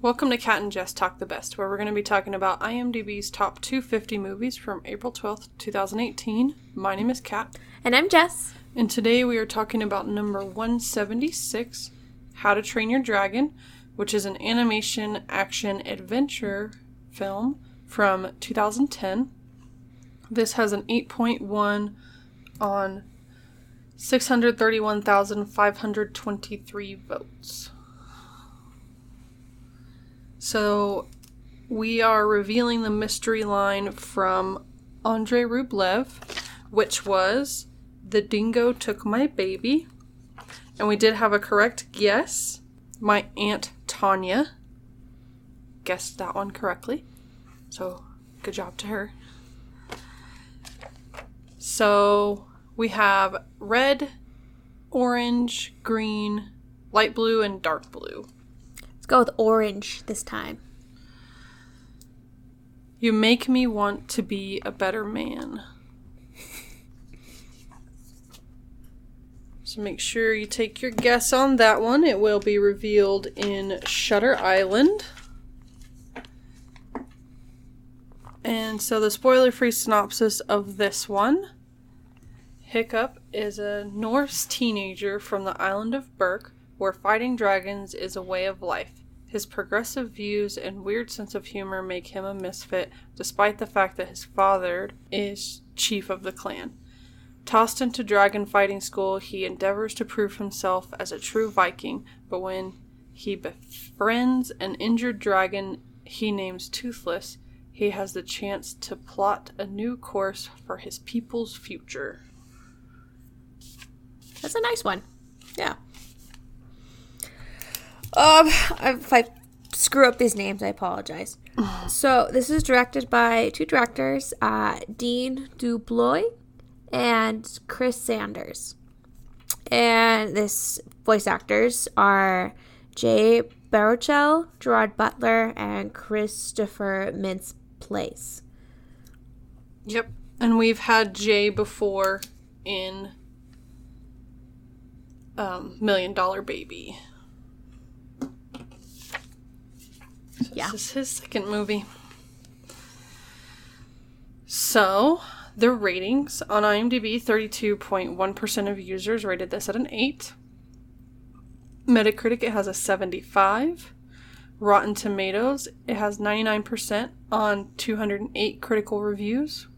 Welcome to Cat and Jess Talk the Best, where we're going to be talking about IMDb's top 250 movies from April 12th, 2018. My name is Kat. And I'm Jess. And today we are talking about number 176, How to Train Your Dragon, which is an animation action adventure film from 2010. This has an 8.1 on 631,523 votes. So, we are revealing the mystery line from Andrei Rublev, which was, "The dingo took my baby." And we did have a correct guess. My Aunt Tanya guessed that one correctly. So, good job to her. So, we have red, orange, green, light blue, and dark blue. Let's go with orange this time. You make me want to be a better man. So make sure you take your guess on that one. It will be revealed in Shutter Island. And so the spoiler-free synopsis of this one. Hiccup is a Norse teenager from the island of Berk, where fighting dragons is a way of life. His progressive views and weird sense of humor make him a misfit, despite the fact that his father is chief of the clan. Tossed into dragon fighting school, he endeavors to prove himself as a true Viking, but when he befriends an injured dragon he names Toothless, he has the chance to plot a new course for his people's future. That's a nice one. Yeah. If I screw up these names, I apologize. So, this is directed by two directors, Dean Dubloy and Chris Sanders. And this voice actors are Jay Baruchel, Gerard Butler, and Christopher Mintz-Plasse. Yep. And we've had Jay before in $1 Million Baby. So Yeah. This is his second movie. So, the ratings on IMDb, 32.1% of users rated this at an 8. Metacritic, it has a 75. Rotten Tomatoes, it has 99% on 208 critical reviews.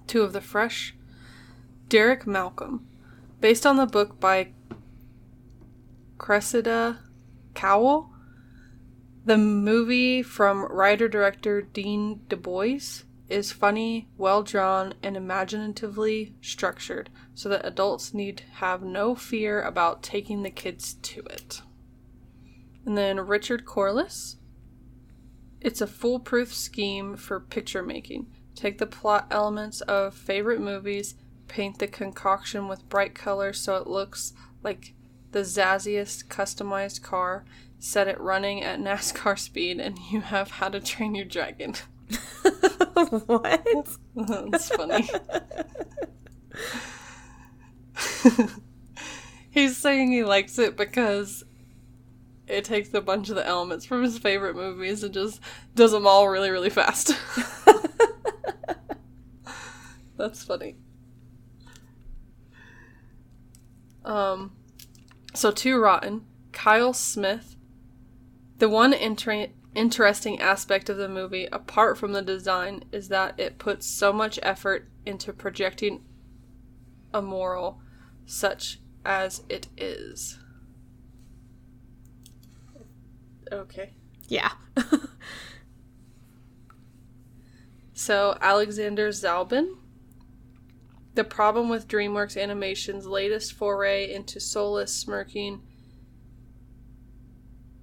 2 of the fresh. Derek Malcolm. Based on the book by Cressida Cowell, the movie from writer-director Dean DuBois is funny, well-drawn, and imaginatively structured, so that adults need have no fear about taking the kids to it. And then Richard Corliss. It's a foolproof scheme for picture making. Take the plot elements of favorite movies, paint the concoction with bright colors so it looks like the zazziest customized car, set it running at NASCAR speed, and you have How to Train Your Dragon. What? That's funny. He's saying he likes it because it takes a bunch of the elements from his favorite movies and just does them all really, really fast. That's funny. So 2 rotten. Kyle Smith. The one interesting aspect of the movie, apart from the design, is that it puts so much effort into projecting a moral such as it is. Okay. Yeah. So, Alexander Zalbin. The problem with DreamWorks Animation's latest foray into soulless, smirking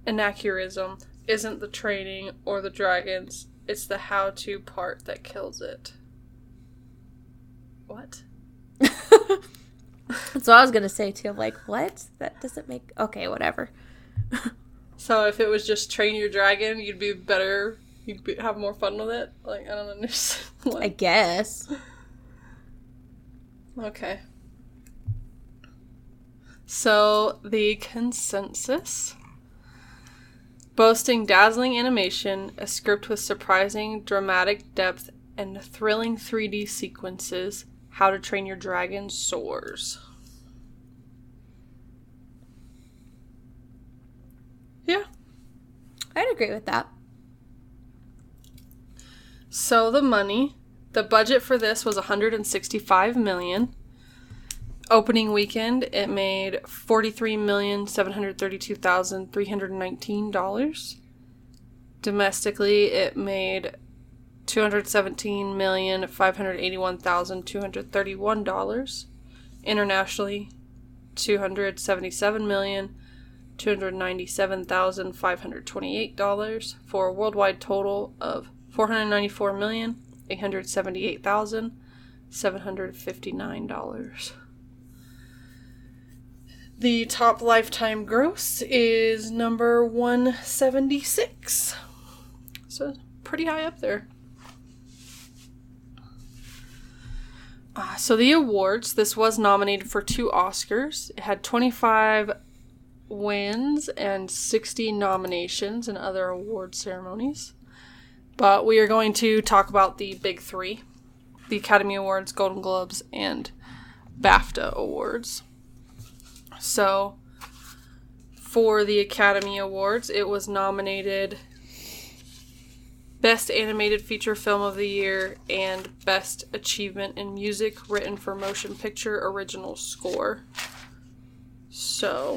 anachronism isn't the training or the dragons, it's the how-to part that kills it. What? That's what I was going to say, too. I'm like, what? That doesn't make... Okay, whatever. So if it was just train your dragon, you'd be better... have more fun with it? Like, I don't understand. What? I guess. Okay. So, the consensus. Boasting dazzling animation, a script with surprising dramatic depth, and thrilling 3D sequences, How to Train Your Dragon soars. Yeah. I'd agree with that. So the budget for this was $165 million. Opening weekend, it made $43,732,319. Domestically, it made $217,581,231. Internationally, $277,297,528 for a worldwide total of $494,878,759. The top lifetime gross is number 176. So pretty high up there. So the awards, this was nominated for 2 Oscars. It had 25 wins and 60 nominations in other award ceremonies. But we are going to talk about the big 3. The Academy Awards, Golden Globes, and BAFTA Awards. So, for the Academy Awards, it was nominated Best Animated Feature Film of the Year and Best Achievement in Music Written for Motion Picture Original Score. So,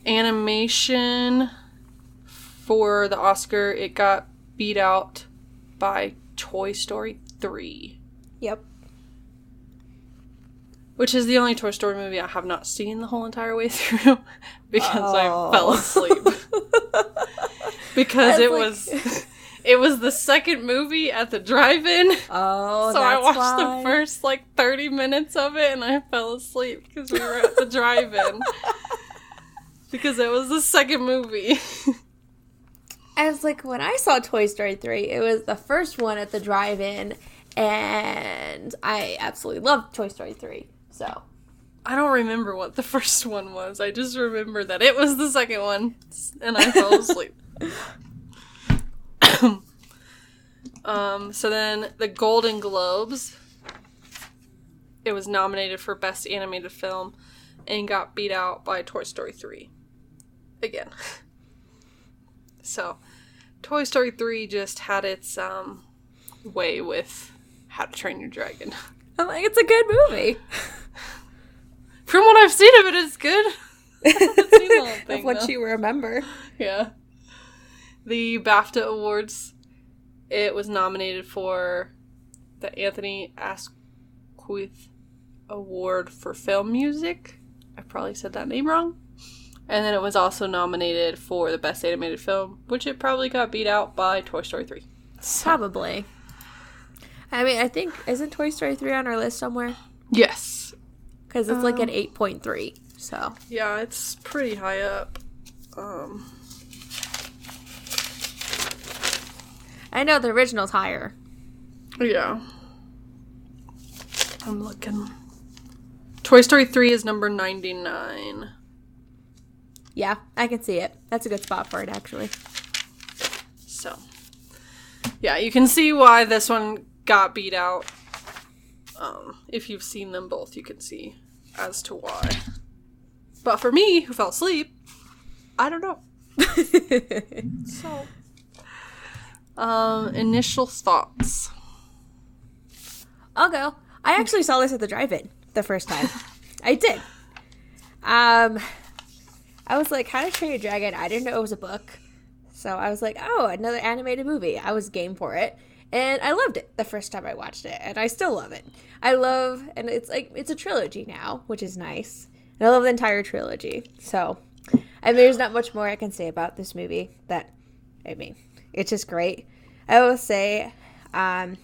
animation for the Oscar, it got beat out by Toy Story 3. Yep. Which is the only Toy Story movie I have not seen the whole entire way through because I fell asleep. Because it was the second movie at the drive-in. Oh, so I watched the first 30 minutes of it and I fell asleep because we were at the drive-in. Because it was the second movie. I was like, when I saw Toy Story 3, it was the first one at the drive-in, and I absolutely loved Toy Story 3. So, I don't remember what the first one was. I just remember that it was the second one, and I fell asleep. So then, the Golden Globes, it was nominated for Best Animated Film, and got beat out by Toy Story 3. Again. So, Toy Story 3 just had its way with How to Train Your Dragon. I'm like, it's a good movie. From what I've seen of it, it's good. I haven't seen the whole thing, of what though. you remember. Yeah. The BAFTA Awards, it was nominated for the Anthony Asquith Award for Film Music. I probably said that name wrong. And then it was also nominated for the Best Animated Film, which it probably got beat out by Toy Story 3. So. Probably. I mean, I think, isn't Toy Story 3 on our list somewhere? Yes. Because it's like an 8.3, so. Yeah, it's pretty high up. I know the original's higher. Yeah. I'm looking. Toy Story 3 is number 99. Yeah, I can see it. That's a good spot for it, actually. So, yeah, you can see why this one got beat out. If you've seen them both, you can see as to why. But for me, who fell asleep, I don't know. So, initial thoughts. I'll go. I actually saw this at the drive-in the first time. I did. I was like, How to Train Your Dragon. I didn't know it was a book. So I was like, oh, another animated movie. I was game for it. And I loved it the first time I watched it. And I still love it. And it's like, it's a trilogy now, which is nice. And I love the entire trilogy. So, I mean, there's not much more I can say about this movie. It's just great. I will say, after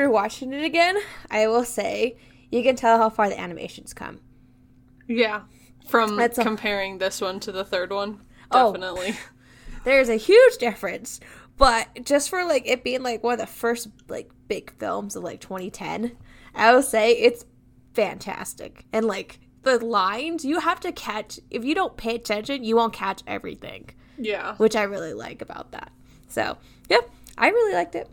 watching it again, I will say, you can tell how far the animation's come. Yeah. From comparing this one to the third one. Definitely. Oh, there's a huge difference. But just for, like, it being, like, one of the first, like, big films of, like, 2010, I will say it's fantastic. And, like, the lines, you have to catch. If you don't pay attention, you won't catch everything. Yeah. Which I really like about that. So, yeah, I really liked it.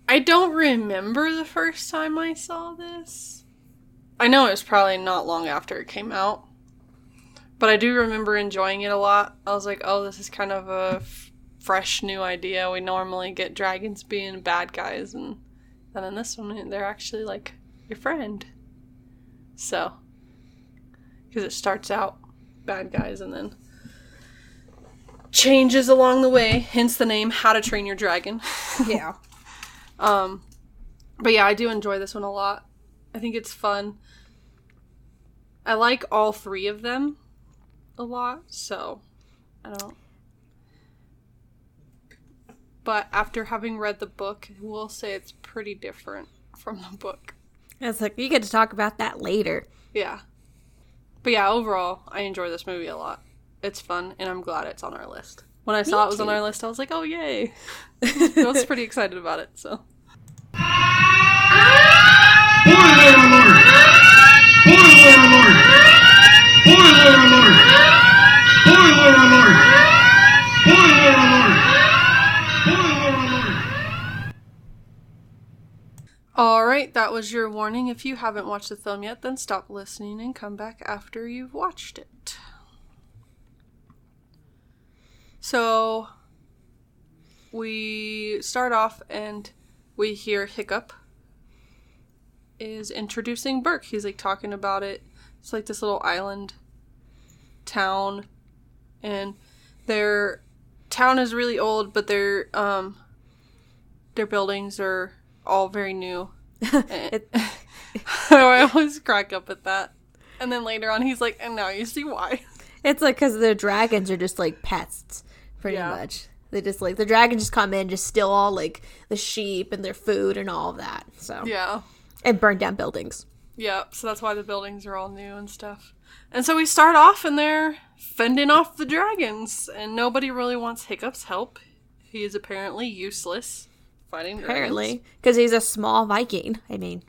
I don't remember the first time I saw this. I know it was probably not long after it came out. But I do remember enjoying it a lot. I was like, oh, this is kind of a fresh new idea. We normally get dragons being bad guys. And then in this one, they're actually like your friend. So, because it starts out bad guys and then changes along the way. Hence the name, How to Train Your Dragon. Yeah. But yeah, I do enjoy this one a lot. I think it's fun. I like all three of them a lot, so I don't. But after having read the book, I will say it's pretty different from the book. It's like, you get to talk about that later. Yeah. But yeah, overall, I enjoy this movie a lot. It's fun, and I'm glad it's on our list. When I saw it was on our list, I was like, oh, yay. I was pretty excited about it, so. Spoiler alert! Spoiler alert! Spoiler alert! Spoiler alert! Spoiler alert! Spoiler alert! Alright, that was your warning. If you haven't watched the film yet, then stop listening and come back after you've watched it. So, we start off and we hear Hiccup is introducing Berk. He's like talking about it. It's like this little island town, and their town is really old, but their buildings are all very new. I always crack up at that. And then later on, he's like, and now you see why. It's like because the dragons are just like pests, pretty much. They just like, the dragons just come in, just steal all like the sheep and their food and all of that. So yeah, and burn down buildings. Yeah, so that's why the buildings are all new and stuff. And so we start off and they're fending off the dragons, and nobody really wants Hiccup's help. He is apparently useless fighting dragons. Apparently, because he's a small Viking. I mean,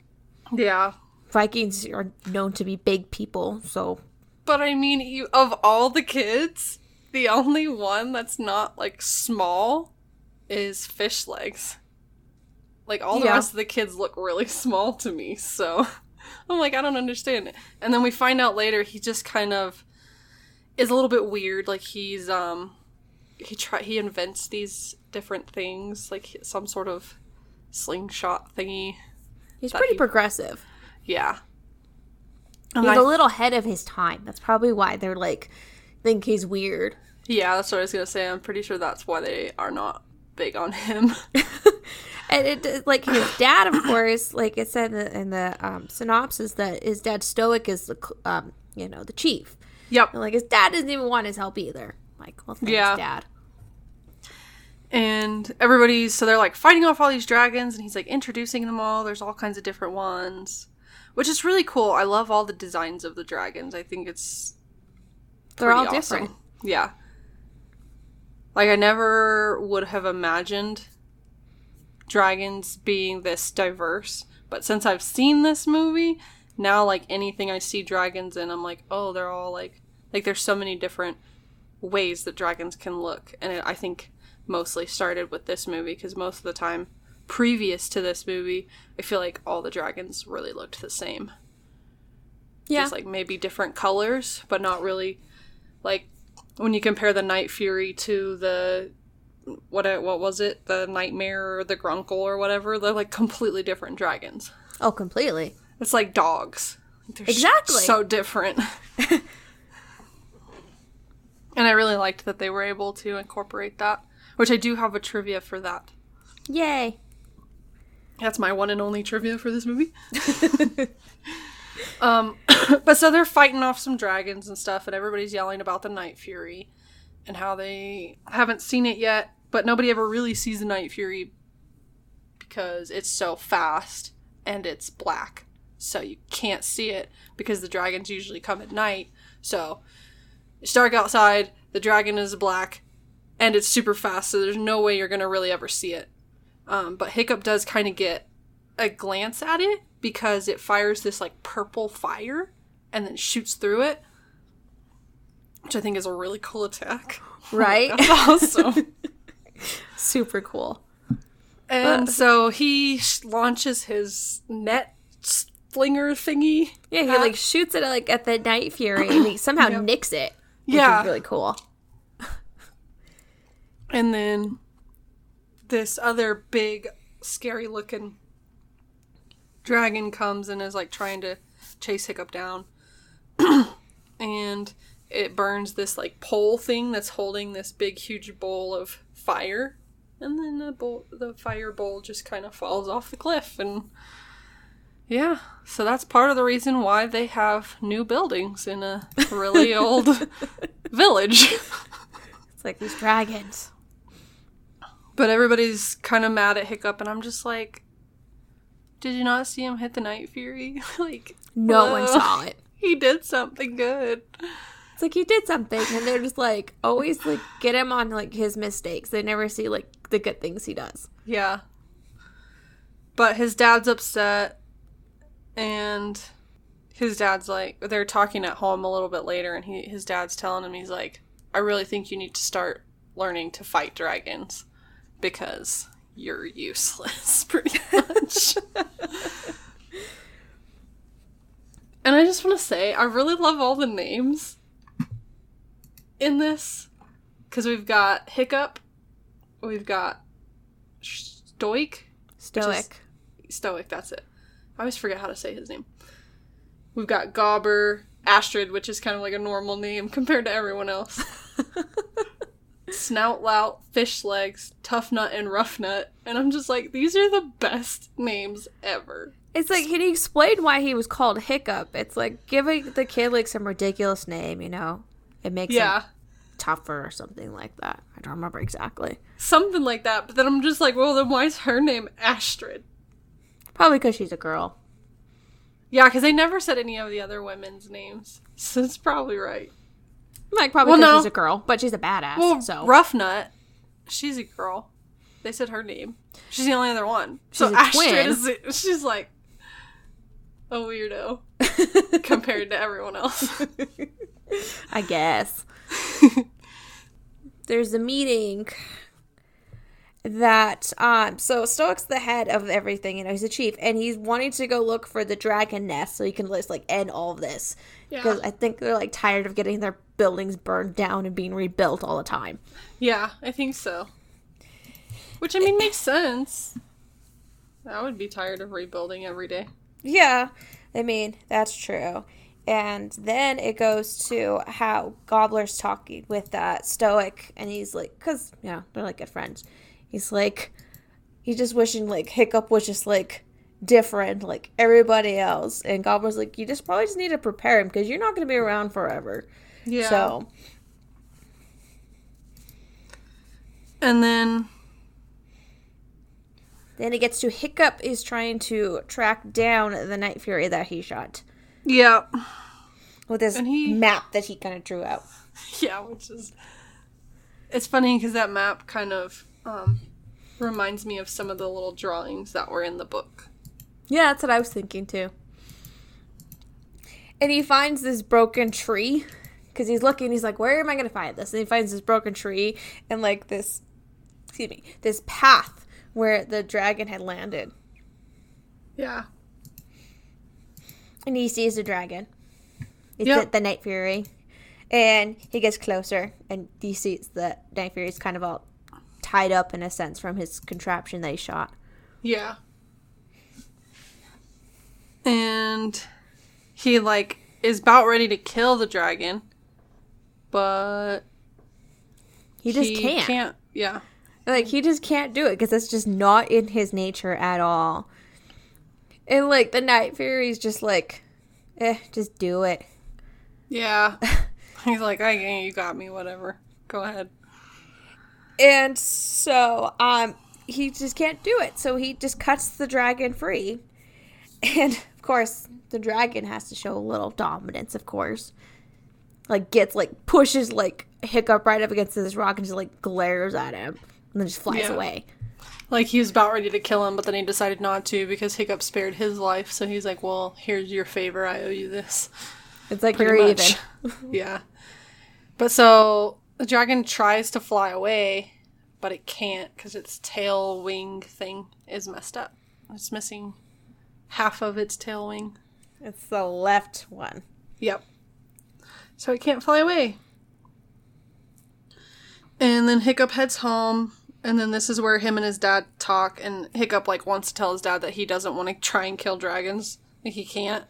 yeah, Vikings are known to be big people, so. But I mean, of all the kids, the only one that's not, like, small is Fish Legs. Like, all the rest of the kids look really small to me, so I'm like, I don't understand it. And then we find out later he just kind of is a little bit weird. Like, he's, he invents these different things, like some sort of slingshot thingy. He's pretty progressive. Yeah. He's a little ahead of his time. That's probably why they're, like, think he's weird. Yeah, that's what I was going to say. I'm pretty sure that's why they are not big on him. And it, like, his dad, of course, like it said in the synopsis, that his dad Stoic is the, the chief. Yep. And, like, his dad doesn't even want his help either. Like, well, thanks, Dad. And so they're, like, fighting off all these dragons, and he's, like, introducing them all. There's all kinds of different ones, which is really cool. I love all the designs of the dragons. I think they're all awesome. Different. Yeah. Like, I never would have imagined dragons being this diverse, but since I've seen this movie, now, like, anything I see dragons in, I'm like, oh, they're all, like, there's so many different ways that dragons can look, and I think mostly started with this movie, because most of the time previous to this movie, I feel like all the dragons really looked the same. Yeah. Just, like, maybe different colors, but not really, like, when you compare the Night Fury to the, what was it? The Nightmare or the Grunkle or whatever, they're, like, completely different dragons. Oh, completely. It's like dogs. They're exactly. So different. And I really liked that they were able to incorporate that, which I do have a trivia for that. Yay. That's my one and only trivia for this movie. But so they're fighting off some dragons and stuff, and everybody's yelling about the Night Fury and how they haven't seen it yet, but nobody ever really sees the Night Fury because it's so fast and it's black. So you can't see it because the dragons usually come at night. So it's dark outside, the dragon is black, and it's super fast, so there's no way you're going to really ever see it. But Hiccup does kind of get a glance at it because it fires this, like, purple fire and then shoots through it, which I think is a really cool attack. Right? That's awesome. Super cool. And so he launches his net slinger thingy. Yeah, he like shoots it like at the Night Fury and he somehow nicks it. Which is really cool. And then this other big, scary looking dragon comes and is like trying to chase Hiccup down. And it burns this like pole thing that's holding this big, huge bowl of fire. And then the fire bowl just kind of falls off the cliff. And yeah, so that's part of the reason why they have new buildings in a really old village. It's like these dragons. But everybody's kind of mad at Hiccup, and I'm just like, did you not see him hit the Night Fury? Like, no one saw it. He did something good. It's like he did something, and they're just like always like get him on like his mistakes. They never see like the good things he does. Yeah. But his dad's upset, and his dad's like, they're talking at home a little bit later, and his dad's telling him, he's like, I really think you need to start learning to fight dragons because you're useless, pretty much. And I just want to say, I really love all the names in this, because we've got Hiccup, we've got Stoic, that's it. I always forget how to say his name. We've got Gobber, Astrid, which is kind of like a normal name compared to everyone else. Snoutlout, Fish Legs, Tough Nut, and Rough Nut. And I'm just like, these are the best names ever. It's like, he explained why he was called Hiccup. It's like giving the kid like some ridiculous name, you know? It makes him tougher or something like that. I don't remember exactly. Something like that. But then I'm just like, well, then why is her name Astrid? Probably because she's a girl. Yeah, because they never said any of the other women's names. So it's probably right. Like, probably because she's a girl, but she's a badass. Well, so. Rough Nut, she's a girl. They said her name. She's the only other one. She's so a Astrid she's like a weirdo compared to everyone else. I guess. There's a meeting that, so Stoic's the head of everything, you know, he's the chief, and he's wanting to go look for the dragon nest so he can just, like, end all of this. Because I think they're, like, tired of getting their buildings burned down and being rebuilt all the time. Yeah, I think so. Which, I mean, makes sense. I would be tired of rebuilding every day. Yeah, I mean, that's true. And then it goes to how Gobbler's talking with Stoic, and he's like, because, you know, they're like good friends. He's like, he's just wishing, like, Hiccup was just, like, different, like everybody else. And Gobbler's like, you probably just need to prepare him, because you're not going to be around forever. Yeah. So. And then it gets to Hiccup is trying to track down the Night Fury that he shot. Yeah. With this map that he kind of drew out. Yeah, which is... It's funny because that map kind of reminds me of some of the little drawings that were in the book. Yeah, that's what I was thinking too. And he finds this broken tree. Because he's looking, he's like, where am I going to find this? And he finds this broken tree and like this path where the dragon had landed. Yeah. And he sees the dragon. It's the Night Fury. And he gets closer, and he sees the Night Fury is kind of all tied up, in a sense, from his contraption that he shot. Yeah. And he, like, is about ready to kill the dragon, but he just can't. Yeah. Like, he just can't do it, because that's just not in his nature at all. And, like, the Night Fury's just like, just do it. Yeah. He's like, you got me, whatever. Go ahead. And so, he just can't do it. So he just cuts the dragon free. And, of course, the dragon has to show a little dominance, of course. Like, pushes, Hiccup right up against this rock and just, glares at him. And then just flies away. Like, he was about ready to kill him, but then he decided not to because Hiccup spared his life. So he's like, well, here's your favor. I owe you this. It's like Pretty you're much. even. Yeah. But so the dragon tries to fly away, but it can't because its tail wing thing is messed up. It's missing half of its tail wing. It's the left one. Yep. So it can't fly away. And then Hiccup heads home. And then this is where him and his dad talk, and Hiccup, like, wants to tell his dad that he doesn't want to try and kill dragons. Like, he can't.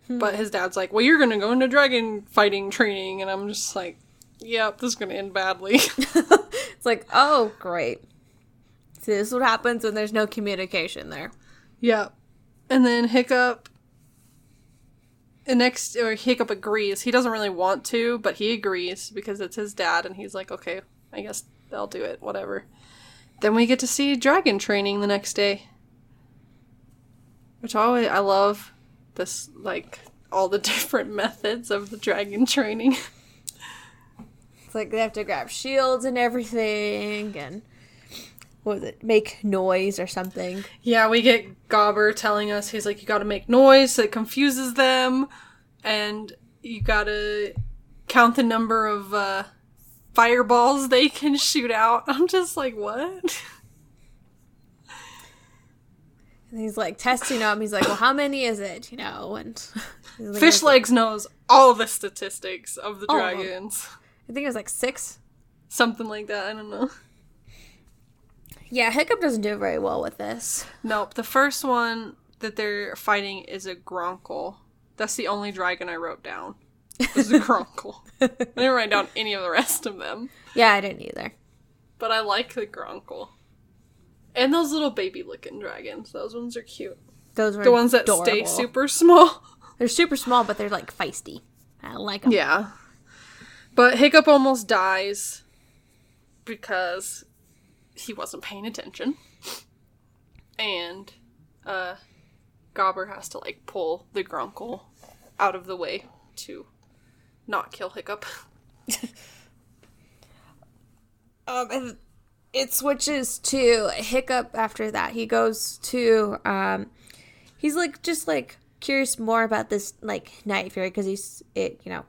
But his dad's like, well, you're going to go into dragon fighting training. And I'm just like, yep, this is going to end badly. It's like, oh, great. See, this is what happens when there's no communication there. Yep. And then Hiccup agrees. He doesn't really want to, but he agrees because it's his dad, and he's like, okay, I guess I'll do it, whatever. Then we get to see dragon training the next day. Which I love this, like, all the different methods of the dragon training. It's like they have to grab shields and everything, and what was it, make noise or something. Yeah, we get Gobber telling us, he's like, you gotta make noise so it confuses them, and you gotta count the number of, fireballs they can shoot out. I'm just like, what? And he's like testing them. He's like, well, how many is it? And like, Fish Legs knows all the statistics of the dragons. I think it was like 6. Something like that, I don't know. Yeah, Hiccup doesn't do very well with this. Nope, the first one that they're fighting is a Gronkle. That's the only dragon I wrote down. Was a Gronkle. I didn't write down any of the rest of them. Yeah, I didn't either. But I like the Gronkle. And those little baby-looking dragons. Those ones are cute. Those were the ones that adorable. stay super small. They're super small, but they're, like, feisty. I like them. Yeah. But Hiccup almost dies because he wasn't paying attention. And Gobber has to, like, pull the Gronkle out of the way to not kill Hiccup. And it switches to Hiccup after that. He goes to, he's like, just like curious more about this, like, Night Fury, because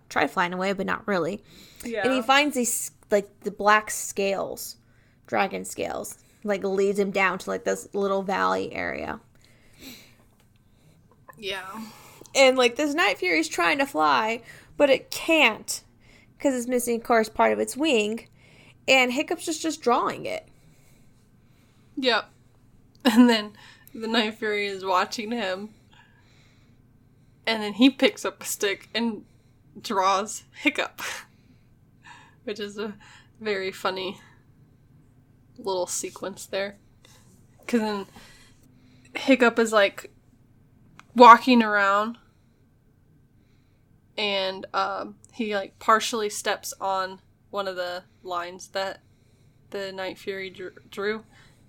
tried flying away, but not really. Yeah. And he finds these, like, the black scales, dragon scales, like, leads him down to, like, this little valley area. Yeah. And, like, this Night Fury's trying to fly, but it can't, because it's missing, of course, part of its wing. And Hiccup's just drawing it. Yep. And then the Night Fury is watching him. And then he picks up a stick and draws Hiccup. Which is a very funny little sequence there. Because then Hiccup is, like, walking around. And he, like, partially steps on one of the lines that the Night Fury drew,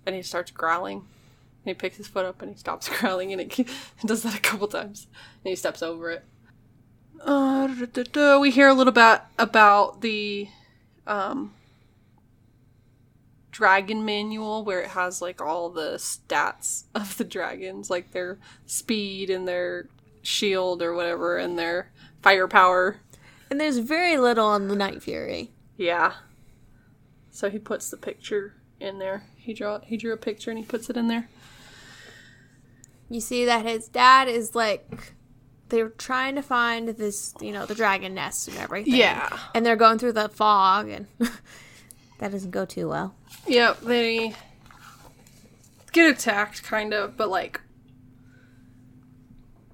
and he starts growling. And he picks his foot up and he stops growling, and it does that a couple times. And he steps over it. We hear a little bit about the dragon manual, where it has, like, all the stats of the dragons, like their speed and their shield or whatever, and their firepower. And there's very little on the Night Fury. Yeah. So he puts the picture in there. He drew a picture and he puts it in there. You see that his dad is, like, they're trying to find this, the dragon nest and everything. Yeah. And they're going through the fog, and that doesn't go too well. Yep, they get attacked, kind of, but, like,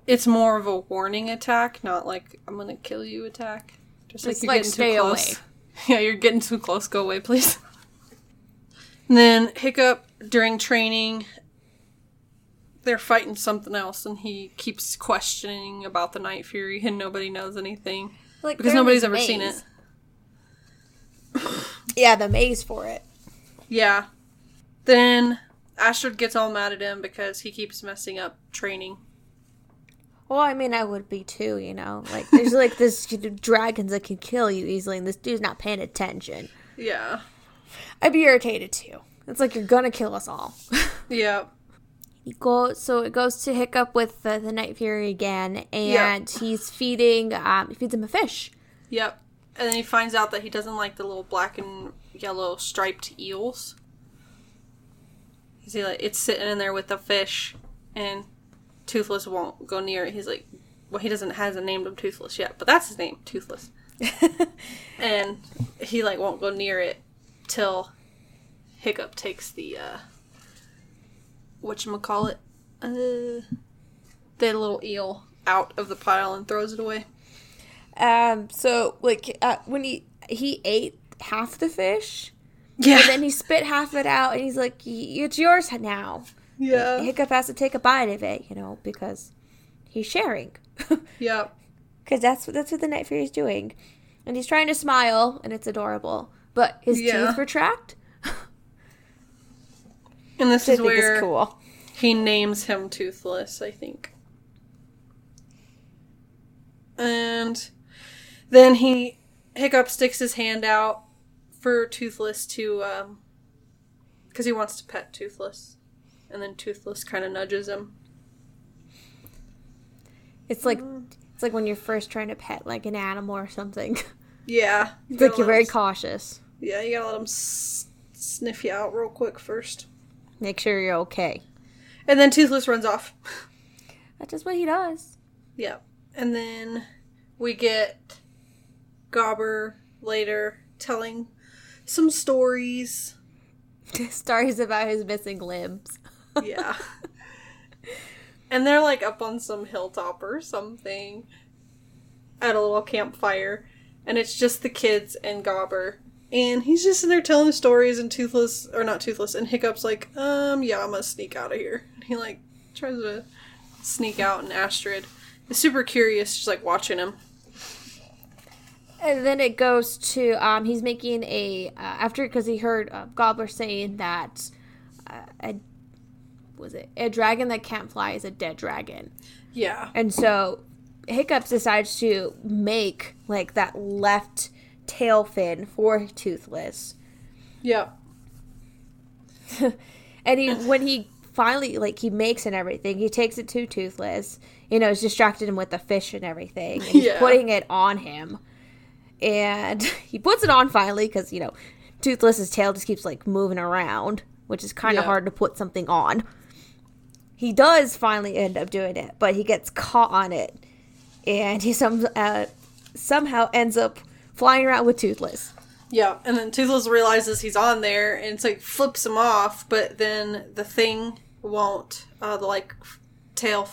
it's more of a warning attack, not like, I'm gonna kill you attack. Just It's you're like, getting stay too close. away. Yeah, you're getting too close. Go away, please. And then Hiccup, during training, they're fighting something else, and he keeps questioning about the Night Fury, and nobody knows anything. Like, because nobody's ever seen it. Yeah, the maze for it. Yeah. Then Astrid gets all mad at him because he keeps messing up training. Well, I mean, I would be too, Like, there's, like, this dragons that can kill you easily, and this dude's not paying attention. Yeah. I'd be irritated, too. It's like, you're gonna kill us all. Yeah. It goes to Hiccup with the Night Fury again, and he's feeding, he feeds him a fish. Yep. And then he finds out that he doesn't like the little black and yellow striped eels. It's sitting in there with the fish, and Toothless won't go near it. He's like, well, he hasn't named him Toothless yet, but that's his name, Toothless. And he, won't go near it till Hiccup takes the, whatchamacallit, the little eel out of the pile and throws it away. When he ate half the fish, yeah, and then he spit half it out, and he's like, it's yours now. Yeah. And Hiccup has to take a bite of it, because he's sharing. Yep. Because that's what the Night Fury is doing. And he's trying to smile, and it's adorable. But his teeth retract. And this is where is cool. He names him Toothless, I think. And then Hiccup sticks his hand out for Toothless to, because he wants to pet Toothless. And then Toothless kind of nudges him. It's like when you're first trying to pet an animal or something. Yeah. It's like you're very cautious. Yeah, you gotta let him sniff you out real quick first. Make sure you're okay. And then Toothless runs off. That's just what he does. Yeah. And then we get Gobber later telling some stories. Stories about his missing limbs. Yeah. And they're up on some hilltop or something at a little campfire. And it's just the kids and Gobber. And he's just in there telling the stories, and and Hiccup's like, yeah, I'm gonna sneak out of here. And he tries to sneak out, and Astrid is super curious, just watching him. And then it goes to, he's making because he heard Gobbler saying that a dragon that can't fly is a dead dragon. Yeah. And so Hiccup decides to make that left tail fin for Toothless. Yeah. And when he finally he makes and everything, he takes it to Toothless. He's distracted him with the fish and everything. And he's putting it on him. And he puts it on finally because, Toothless's tail just keeps moving around, which is kind of hard to put something on. He does finally end up doing it, but he gets caught on it. And he somehow ends up flying around with Toothless. Yeah, and then Toothless realizes he's on there, and it's flips him off, but then the thing won't, the tail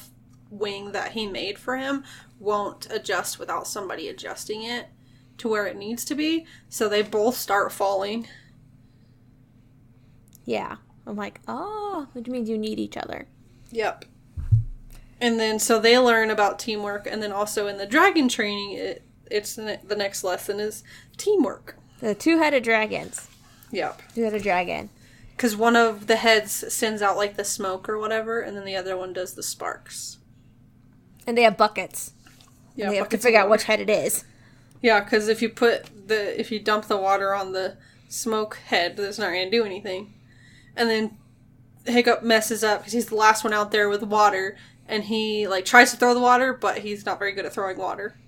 wing that he made for him won't adjust without somebody adjusting it to where it needs to be, so they both start falling. Yeah. I'm like, oh, which means you need each other. Yep. And then, so they learn about teamwork, and then also in the dragon training, it's the next lesson is teamwork. The two-headed dragons. Yep. Two-headed dragon. Because one of the heads sends out, the smoke or whatever, and then the other one does the sparks. And they have buckets. Yeah, and they have to figure out which head it is. Yeah, because if you dump the water on the smoke head, that's not going to do anything. And then Hiccup messes up because he's the last one out there with water, and he tries to throw the water, but he's not very good at throwing water.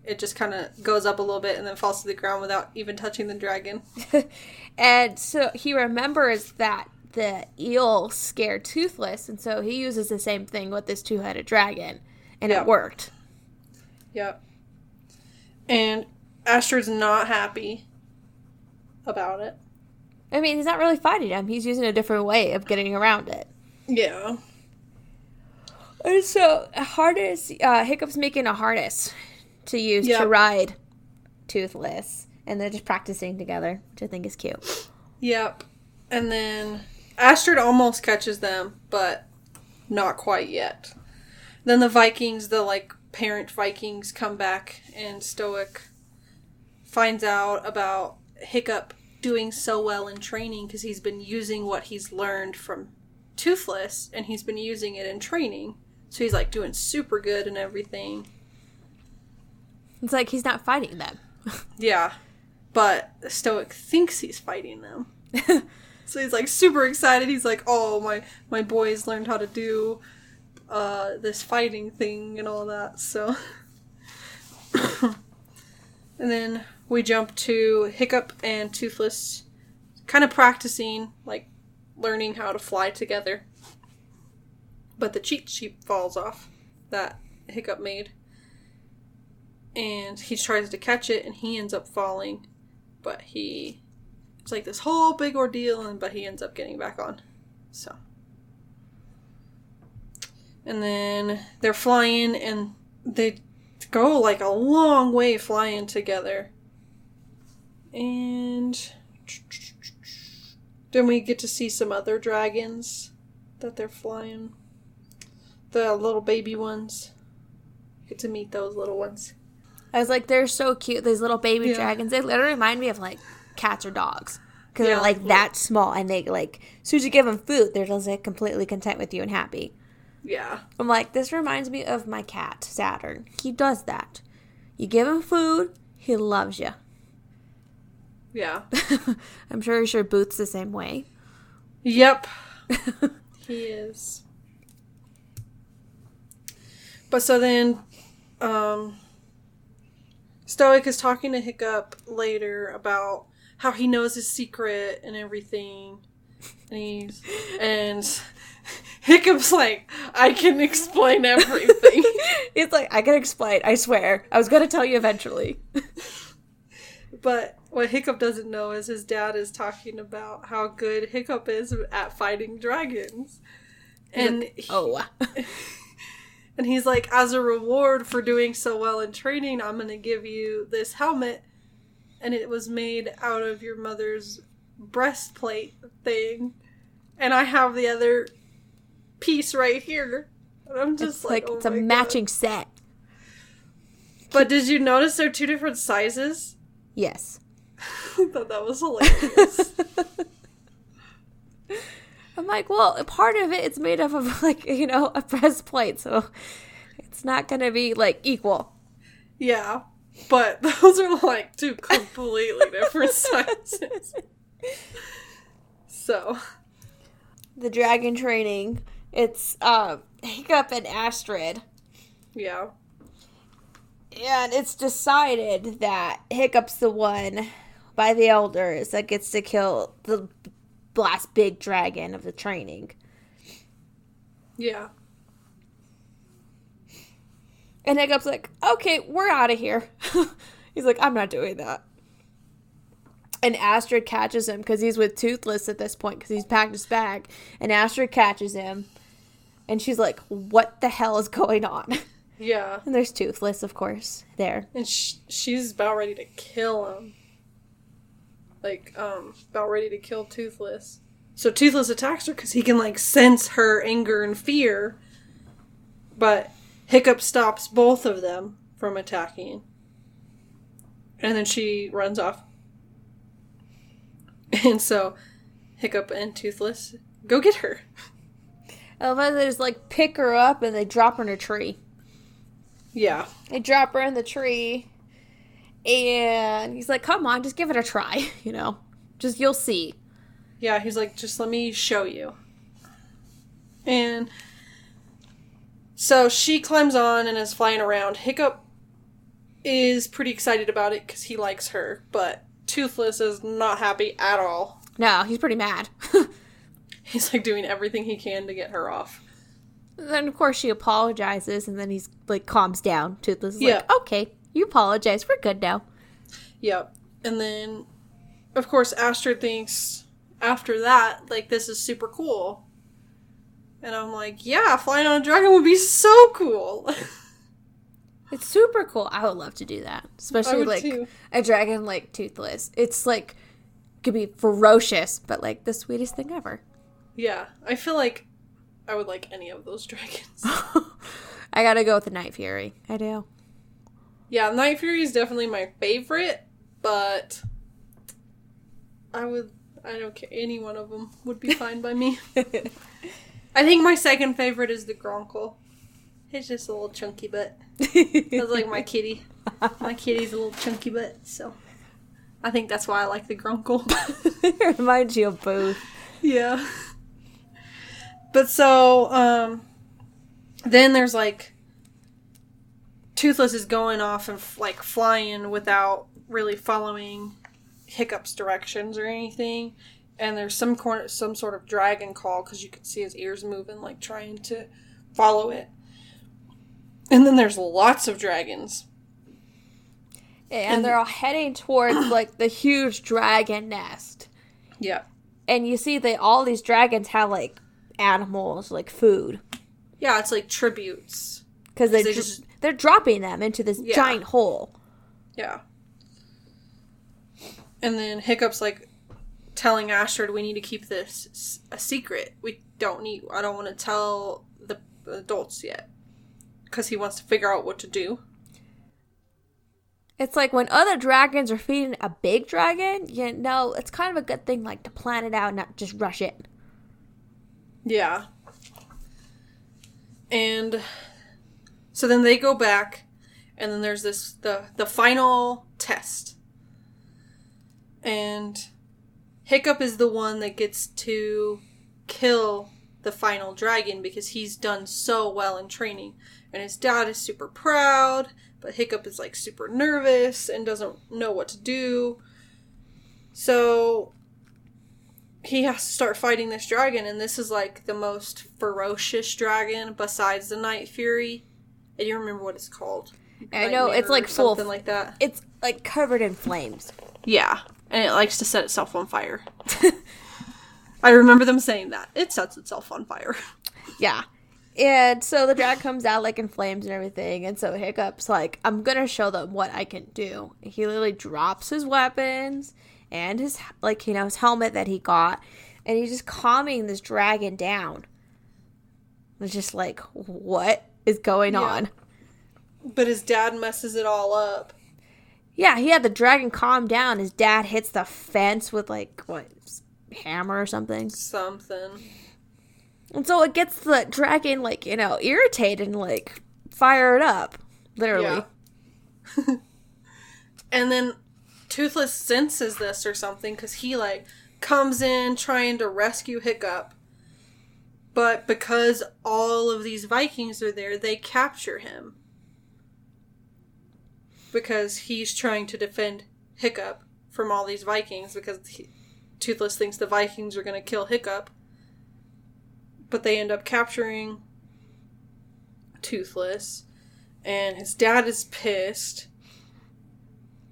It just kind of goes up a little bit and then falls to the ground without even touching the dragon. And so he remembers that the eel scared Toothless, and so he uses the same thing with this two-headed dragon, and it worked. Yep. And Astrid's not happy about it. I mean, he's not really fighting him. He's using a different way of getting around it. Yeah. And so, Hiccup's making a harness to use to ride Toothless. And they're just practicing together, which I think is cute. Yep. And then Astrid almost catches them, but not quite yet. Then the Vikings, the parent Vikings, come back, and Stoic finds out about Hiccup doing so well in training because he's been using what he's learned from Toothless, and he's been using it in training. So he's doing super good and everything. It's he's not fighting them. Yeah. But Stoic thinks he's fighting them. So he's like super excited. He's like, oh, my boys learned how to do this fighting thing and all that. So, and then we jump to Hiccup and Toothless kind of practicing, like learning how to fly together. But the cheat sheet falls off that Hiccup made. And he tries to catch it, and he ends up falling. But it's like this whole big ordeal, but he ends up getting back on. So. And then they're flying, and they go like a long way flying together. And then we get to see some other dragons that they're flying. The little baby ones. Get to meet those little ones. I was like, they're so cute. These little baby dragons. They literally remind me of, like, cats or dogs. Because they're, like, that small. And they, like, as soon as you give them food, they're just, like, completely content with you and happy. Yeah. I'm like, this reminds me of my cat, Saturn. He does that. You give him food, he loves you. Yeah. I'm sure Booth's the same way. Yep. He is. But so then, Stoic is talking to Hiccup later about how he knows his secret and everything. And Hiccup's like, I can explain everything. He's like, I can explain, I swear. I was going to tell you eventually. But what Hiccup doesn't know is his dad is talking about how good Hiccup is at fighting dragons. And and he's like, as a reward for doing so well in training, I'm going to give you this helmet. And it was made out of your mother's breastplate thing. And I have the other piece right here. And I'm just like oh it's a my matching God. set. But did you notice they're two different sizes? Yes. I thought that was hilarious. I'm like, well, part of it's made up of, like, you know, a breastplate, so it's not going to be, like, equal. Yeah, but those are, like, two completely different sizes. So. The dragon training, it's Hiccup and Astrid. Yeah. And it's decided that Hiccup's the one by the elders that gets to kill the last big dragon of the training. Yeah. And Hiccup's like, okay, we're out of here. He's like, I'm not doing that. And Astrid catches him because he's with Toothless at this point because he's packed his bag. And Astrid catches him. And she's like, what the hell is going on? Yeah. And there's Toothless, of course, there. And she's about ready to kill him. Like, about ready to kill Toothless. So Toothless attacks her because he can, like, sense her anger and fear. But Hiccup stops both of them from attacking. And then she runs off. And so Hiccup and Toothless go get her. Otherwise, they just, like, pick her up and they drop her in a tree. Yeah. They drop her in the tree. And he's like, come on, just give it a try, you know. Just, you'll see. Yeah, he's like, just let me show you. And so she climbs on and is flying around. Hiccup is pretty excited about it because he likes her, but Toothless is not happy at all. No, he's pretty mad. He's, like, doing everything he can to get her off. Then, of course, she apologizes, and then he's, like, calms down. Toothless is like, okay, you apologize. We're good now. Yep. And then, of course, Astrid thinks after that, like, this is super cool. And I'm like, yeah, flying on a dragon would be so cool. It's super cool. I would love to do that. Especially, like, too. a dragon like Toothless. It's, like, could be ferocious, but, like, the sweetest thing ever. Yeah. I feel like I would like any of those dragons. I gotta go with the Night Fury. I do. Yeah, Night Fury is definitely my favorite, but I don't care. Any one of them would be fine by me. I think my second favorite is the Gronkle. It's just a little chunky butt. That's like my kitty. My kitty's a little chunky butt, so I think that's why I like the Gronkle. It reminds you of Booth. Yeah. But so, then there's like, Toothless is going off and like flying without really following Hiccup's directions or anything. And there's some sort of dragon call because you can see his ears moving, like trying to follow it. And then there's lots of dragons. And they're all heading towards like the huge dragon nest. Yeah. And you see all these dragons have like animals, like food. Yeah, it's like tributes. Because they're dropping them into this giant hole. Yeah. And then Hiccup's like telling Astrid, we need to keep this a secret. I don't want to tell the adults yet. Because he wants to figure out what to do. It's like when other dragons are feeding a big dragon, it's kind of a good thing like to plan it out and not just rush it. Yeah. And so then they go back, and then there's the final test. And Hiccup is the one that gets to kill the final dragon because he's done so well in training. And his dad is super proud, but Hiccup is like super nervous and doesn't know what to do. So he has to start fighting this dragon, and this is like the most ferocious dragon besides the Night Fury. I don't remember what it's called. I know, it's like full something like that. It's like covered in flames. Yeah, and it likes to set itself on fire. I remember them saying that. It sets itself on fire. Yeah. And so the dragon comes out like in flames and everything, and so Hiccup's like, I'm gonna show them what I can do. He literally drops his weapons and his his helmet that he got, and he's just calming this dragon down. It's just like, what is going on? But his dad messes it all up. Yeah, he had the dragon calm down. His dad hits the fence with hammer or something. And so it gets the dragon, irritated and, fired up. Literally. Yeah. And then Toothless senses this or something because he, comes in trying to rescue Hiccup. But because all of these Vikings are there, they capture him. Because he's trying to defend Hiccup from all these Vikings because Toothless thinks the Vikings are going to kill Hiccup. But they end up capturing Toothless. And his dad is pissed.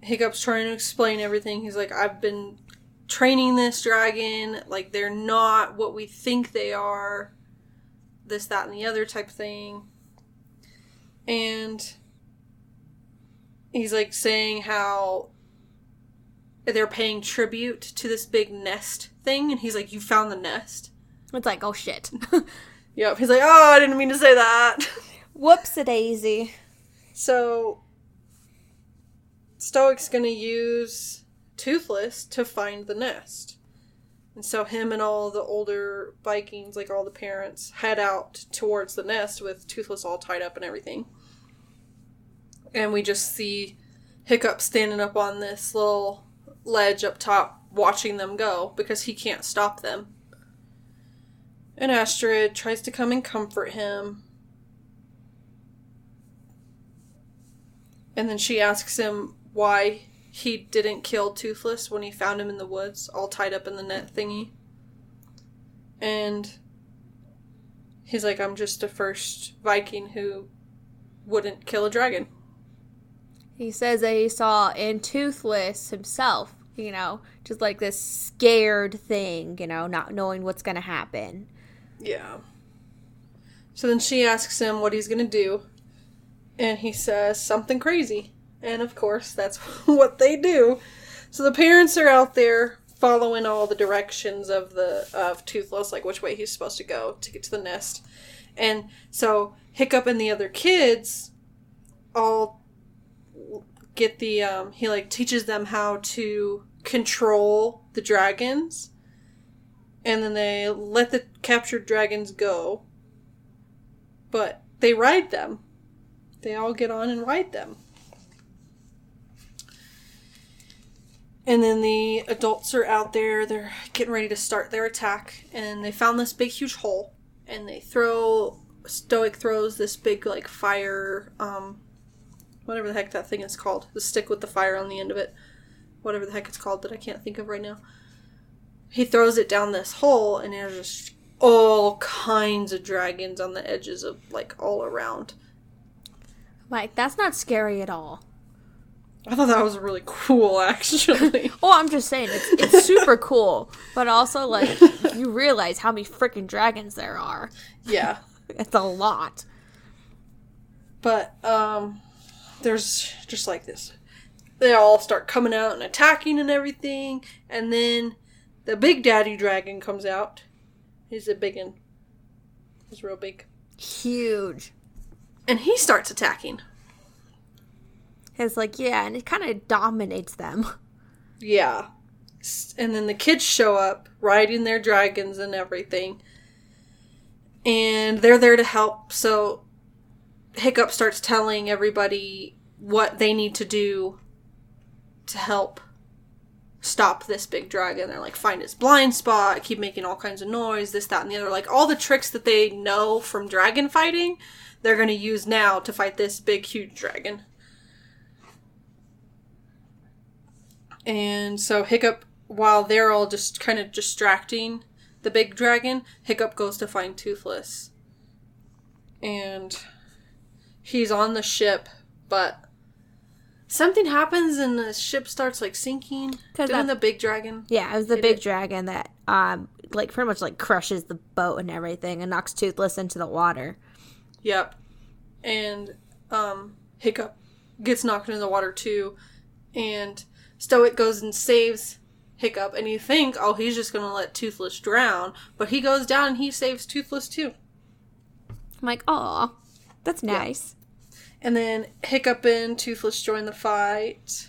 Hiccup's trying to explain everything. He's like, I've been training this dragon. They're not what we think they are. This, that, and the other type thing. And he's, saying how they're paying tribute to this big nest thing. And he's like, you found the nest? It's like, oh shit. Yep. He's like, oh, I didn't mean to say that. Whoops-a-daisy. So, Stoic's gonna use Toothless to find the nest. And so him and all the older Vikings, all the parents, head out towards the nest with Toothless all tied up and everything. And we just see Hiccup standing up on this little ledge up top watching them go because he can't stop them. And Astrid tries to come and comfort him. And then she asks him why he didn't kill Toothless when he found him in the woods, all tied up in the net thingy. And he's like, I'm just the first Viking who wouldn't kill a dragon. He says that he saw in Toothless himself, just this scared thing, not knowing what's going to happen. Yeah. So then she asks him what he's going to do. And he says something crazy. And of course, that's what they do. So the parents are out there following all the directions of Toothless, which way he's supposed to go to get to the nest. And so Hiccup and the other kids all get he teaches them how to control the dragons. And then they let the captured dragons go. But they ride them. They all get on and ride them. And then the adults are out there. They're getting ready to start their attack. And they found this big, huge hole. And they Stoic throws this big, like, fire, whatever the heck that thing is called. The stick with the fire on the end of it. Whatever the heck it's called that I can't think of right now. He throws it down this hole, and there's just all kinds of dragons on the edges of, like, all around. Like, that's not scary at all. I thought that was really cool, actually. Oh, I'm just saying, it's super cool. But also, like, you realize how many freaking dragons there are. Yeah. It's a lot. But, there's just like this. They all start coming out and attacking and everything. And then the big daddy dragon comes out. He's a big one. He's real big. Huge. And he starts attacking. It's like, yeah, and it kind of dominates them. Yeah. And then the kids show up, riding their dragons and everything. And they're there to help, so Hiccup starts telling everybody what they need to do to help stop this big dragon. They're like, find his blind spot, keep making all kinds of noise, this, that, and the other. Like, all the tricks that they know from dragon fighting, they're going to use now to fight this big, huge dragon. And so Hiccup, while they're all just kind of distracting the big dragon, Hiccup goes to find Toothless. And he's on the ship, but something happens and the ship starts, like, sinking. Didn't the big dragon? Yeah, it was the big dragon that, like, pretty much, like, crushes the boat and everything and knocks Toothless into the water. Yep. And, Hiccup gets knocked into the water, too. And Stoic goes and saves Hiccup, and you think, oh, he's just going to let Toothless drown. But he goes down and he saves Toothless, too. I'm like, aw, that's nice. Yeah. And then Hiccup and Toothless join the fight.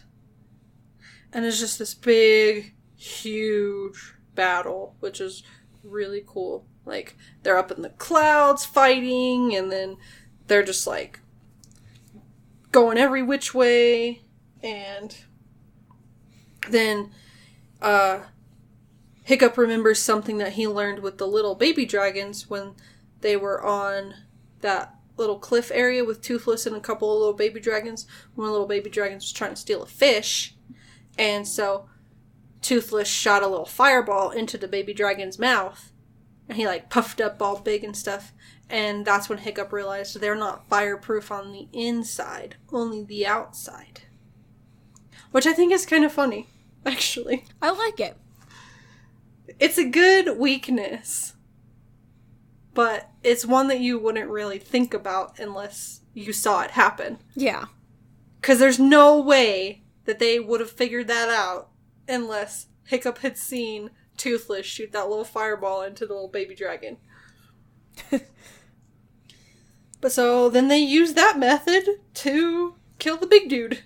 And it's just this big, huge battle, which is really cool. Like, they're up in the clouds fighting, and then they're just, like, going every which way. And then Hiccup remembers something that he learned with the little baby dragons when they were on that little cliff area with Toothless and a couple of little baby dragons. One of the little baby dragons was trying to steal a fish. And so Toothless shot a little fireball into the baby dragon's mouth. And he, like, puffed up all big and stuff. And that's when Hiccup realized they're not fireproof on the inside, only the outside. Which I think is kind of funny, actually. I like it. It's a good weakness. But it's one that you wouldn't really think about unless you saw it happen. Yeah. Because there's no way that they would have figured that out unless Hiccup had seen Toothless shoot that little fireball into the little baby dragon. But so then they use that method to kill the big dude.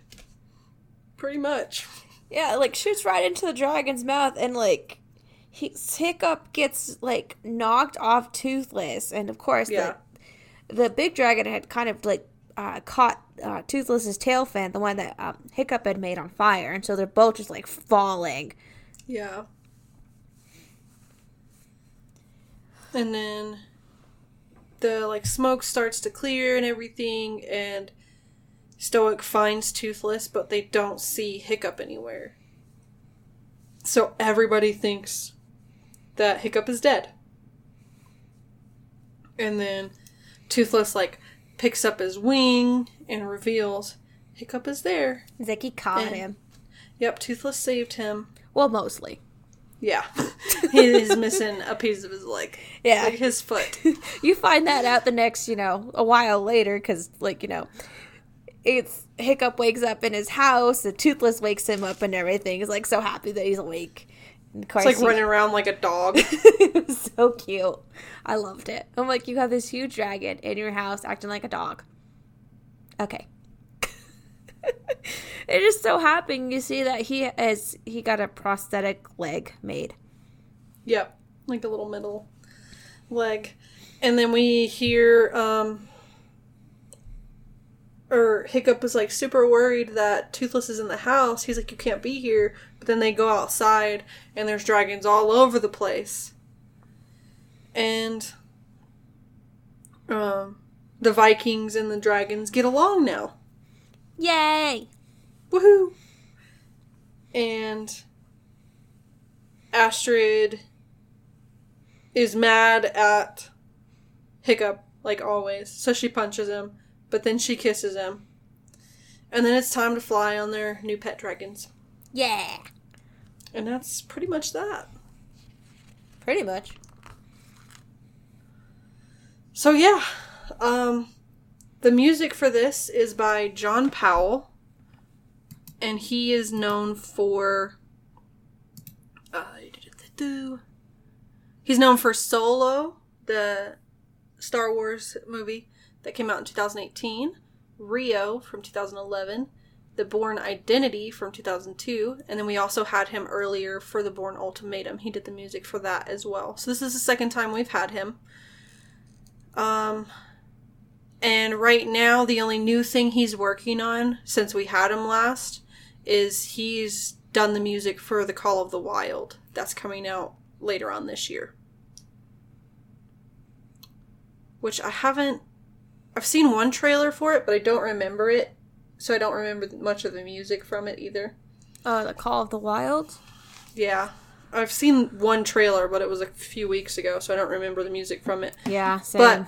Pretty much. Yeah, like, shoots right into the dragon's mouth, and, like, Hiccup gets, like, knocked off Toothless. And, of course, the big dragon had kind of, like, caught Toothless's tail fin, the one that Hiccup had made on fire. And so they're both just, like, falling. Yeah. And then the, like, smoke starts to clear and everything, and Stoic finds Toothless, but they don't see Hiccup anywhere. So everybody thinks that Hiccup is dead. And then Toothless, like, picks up his wing and reveals Hiccup is there. It's like he caught him. Yep, Toothless saved him. Well, mostly. Yeah. He is missing a piece of his leg. Yeah. Like his foot. You find that out the next, a while later, because, like, it's Hiccup wakes up in his house, and Toothless wakes him up and everything. He's, like, so happy that he's awake. And of course, it's like running around like a dog. It was so cute. I loved it. I'm like, you have this huge dragon in your house acting like a dog. Okay. It just so happened you see that he got a prosthetic leg made. Yep. Like the little middle leg. And then we hear, or Hiccup is like super worried that Toothless is in the house. He's like, you can't be here. But then they go outside and there's dragons all over the place. And the Vikings and the dragons get along now. Yay! Woohoo! And Astrid is mad at Hiccup, like always. So she punches him, but then she kisses him. And then it's time to fly on their new pet dragons. Yeah! And that's pretty much that. Pretty much. So yeah, the music for this is by John Powell. And he is known for... he's known for Solo, the Star Wars movie that came out in 2018, Rio from 2011, The Bourne Identity from 2002, and then we also had him earlier for The Bourne Ultimatum. He did the music for that as well. So this is the second time we've had him. And right now, the only new thing he's working on, since we had him last, is he's done the music for The Call of the Wild. That's coming out later on this year. Which I've seen one trailer for it, but I don't remember it. So I don't remember much of the music from it either. The Call of the Wild? Yeah. I've seen one trailer, but it was a few weeks ago, so I don't remember the music from it. Yeah, same. But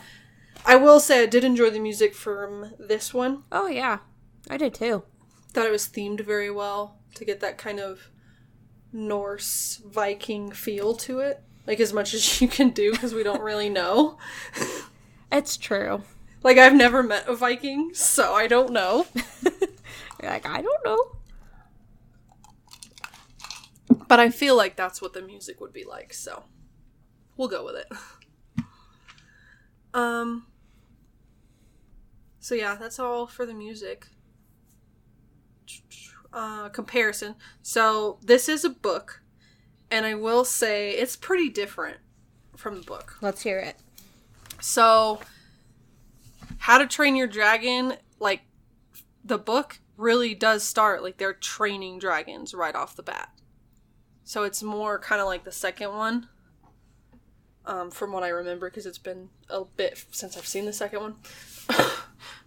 I will say I did enjoy the music from this one. Oh, yeah. I did too. Thought it was themed very well to get that kind of Norse Viking feel to it. Like, as much as you can do, because we don't really know. It's true. Like, I've never met a Viking, so I don't know. You're like, I don't know. But I feel like that's what the music would be like, so we'll go with it. So yeah, that's all for the music. Comparison. So this is a book, and I will say it's pretty different from the book. Let's hear it. So, How to Train Your Dragon, like, the book really does start, like, they're training dragons right off the bat. So it's more kind of like the second one, from what I remember, because it's been a bit since I've seen the second one.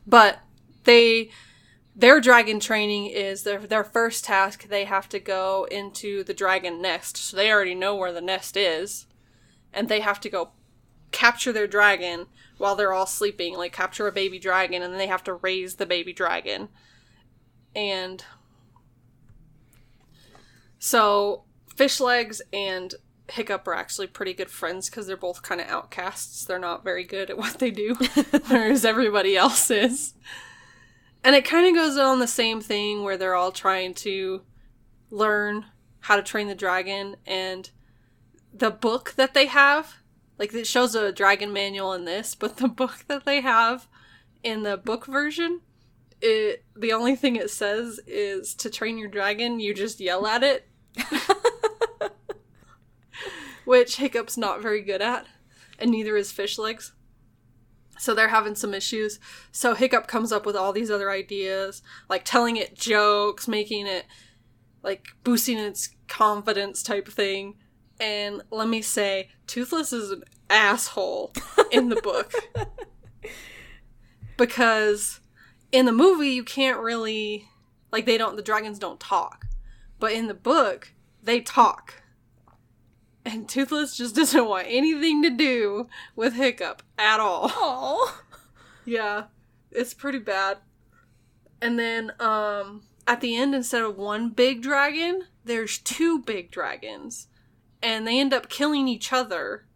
But their dragon training is their first task. They have to go into the dragon nest. So they already know where the nest is. And they have to go capture their dragon while they're all sleeping. Like, capture a baby dragon, and then they have to raise the baby dragon. And so Fishlegs and Hiccup are actually pretty good friends because they're both kind of outcasts. They're not very good at what they do, whereas everybody else is. And it kind of goes on the same thing where they're all trying to learn how to train the dragon. And the book that they have, like, it shows a dragon manual in this, but the book that they have in the book version, the only thing it says is to train your dragon, you just yell at it. Which Hiccup's not very good at, and neither is Fishlegs. So they're having some issues. So Hiccup comes up with all these other ideas, like telling it jokes, making it, like, boosting its confidence type thing. And let me say, Toothless is an asshole in the book. Because in the movie, you can't really, like, the dragons don't talk. But in the book, they talk. And Toothless just doesn't want anything to do with Hiccup at all. Aww. Yeah, it's pretty bad. And then, at the end, instead of one big dragon, there's two big dragons. And they end up killing each other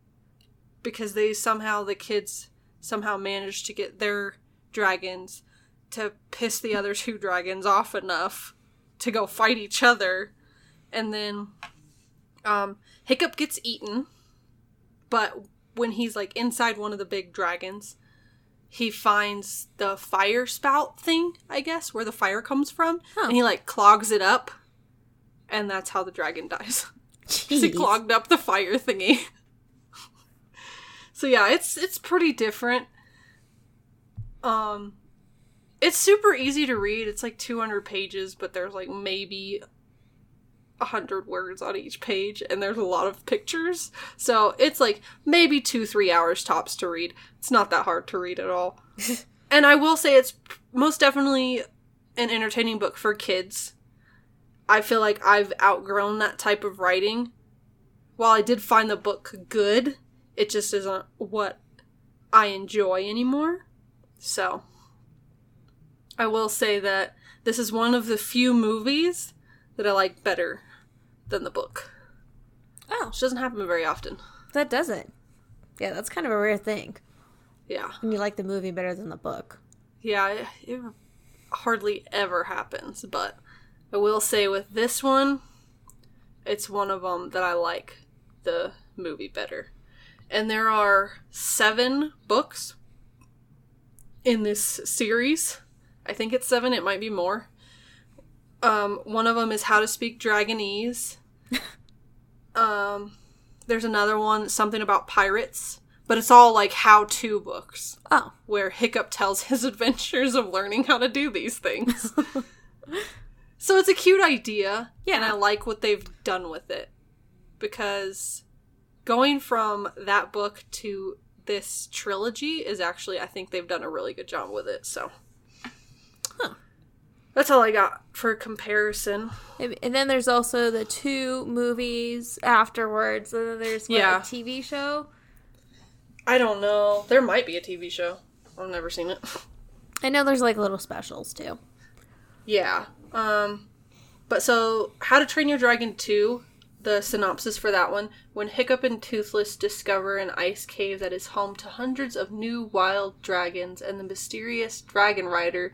because the kids somehow managed to get their dragons to piss the other two dragons off enough to go fight each other. And then Hiccup gets eaten, but when he's, like, inside one of the big dragons, he finds the fire spout thing, I guess, where the fire comes from, and he, like, clogs it up, and that's how the dragon dies. Because he clogged up the fire thingy. So yeah, it's pretty different. It's super easy to read. It's like 200 pages, but there's like maybe 100 words on each page, and there's a lot of pictures. So it's like maybe 2-3 hours tops to read. It's not that hard to read at all. And I will say it's most definitely an entertaining book for kids. I feel like I've outgrown that type of writing. While I did find the book good, it just isn't what I enjoy anymore. So, I will say that this is one of the few movies that I like better than the book. Oh. Which doesn't happen very often. That doesn't. Yeah, that's kind of a rare thing. Yeah. When you like the movie better than the book. Yeah, it hardly ever happens, but I will say with this one, it's one of them that I like the movie better. And there are 7 books in this series. I think it's 7, it might be more. One of them is How to Speak Dragonese. There's another one, something about pirates. But it's all like how-to books. Oh. Where Hiccup tells his adventures of learning how to do these things. So it's a cute idea. Yeah. And I like what they've done with it. Because going from that book to this trilogy is actually, I think they've done a really good job with it. So. Huh. That's all I got for comparison. And then there's also the 2 movies afterwards. And then there's a TV show. I don't know. There might be a TV show. I've never seen it. I know there's like little specials too. Yeah. But so, How to Train Your Dragon 2, the synopsis for that one. When Hiccup and Toothless discover an ice cave that is home to hundreds of new wild dragons and the mysterious dragon rider,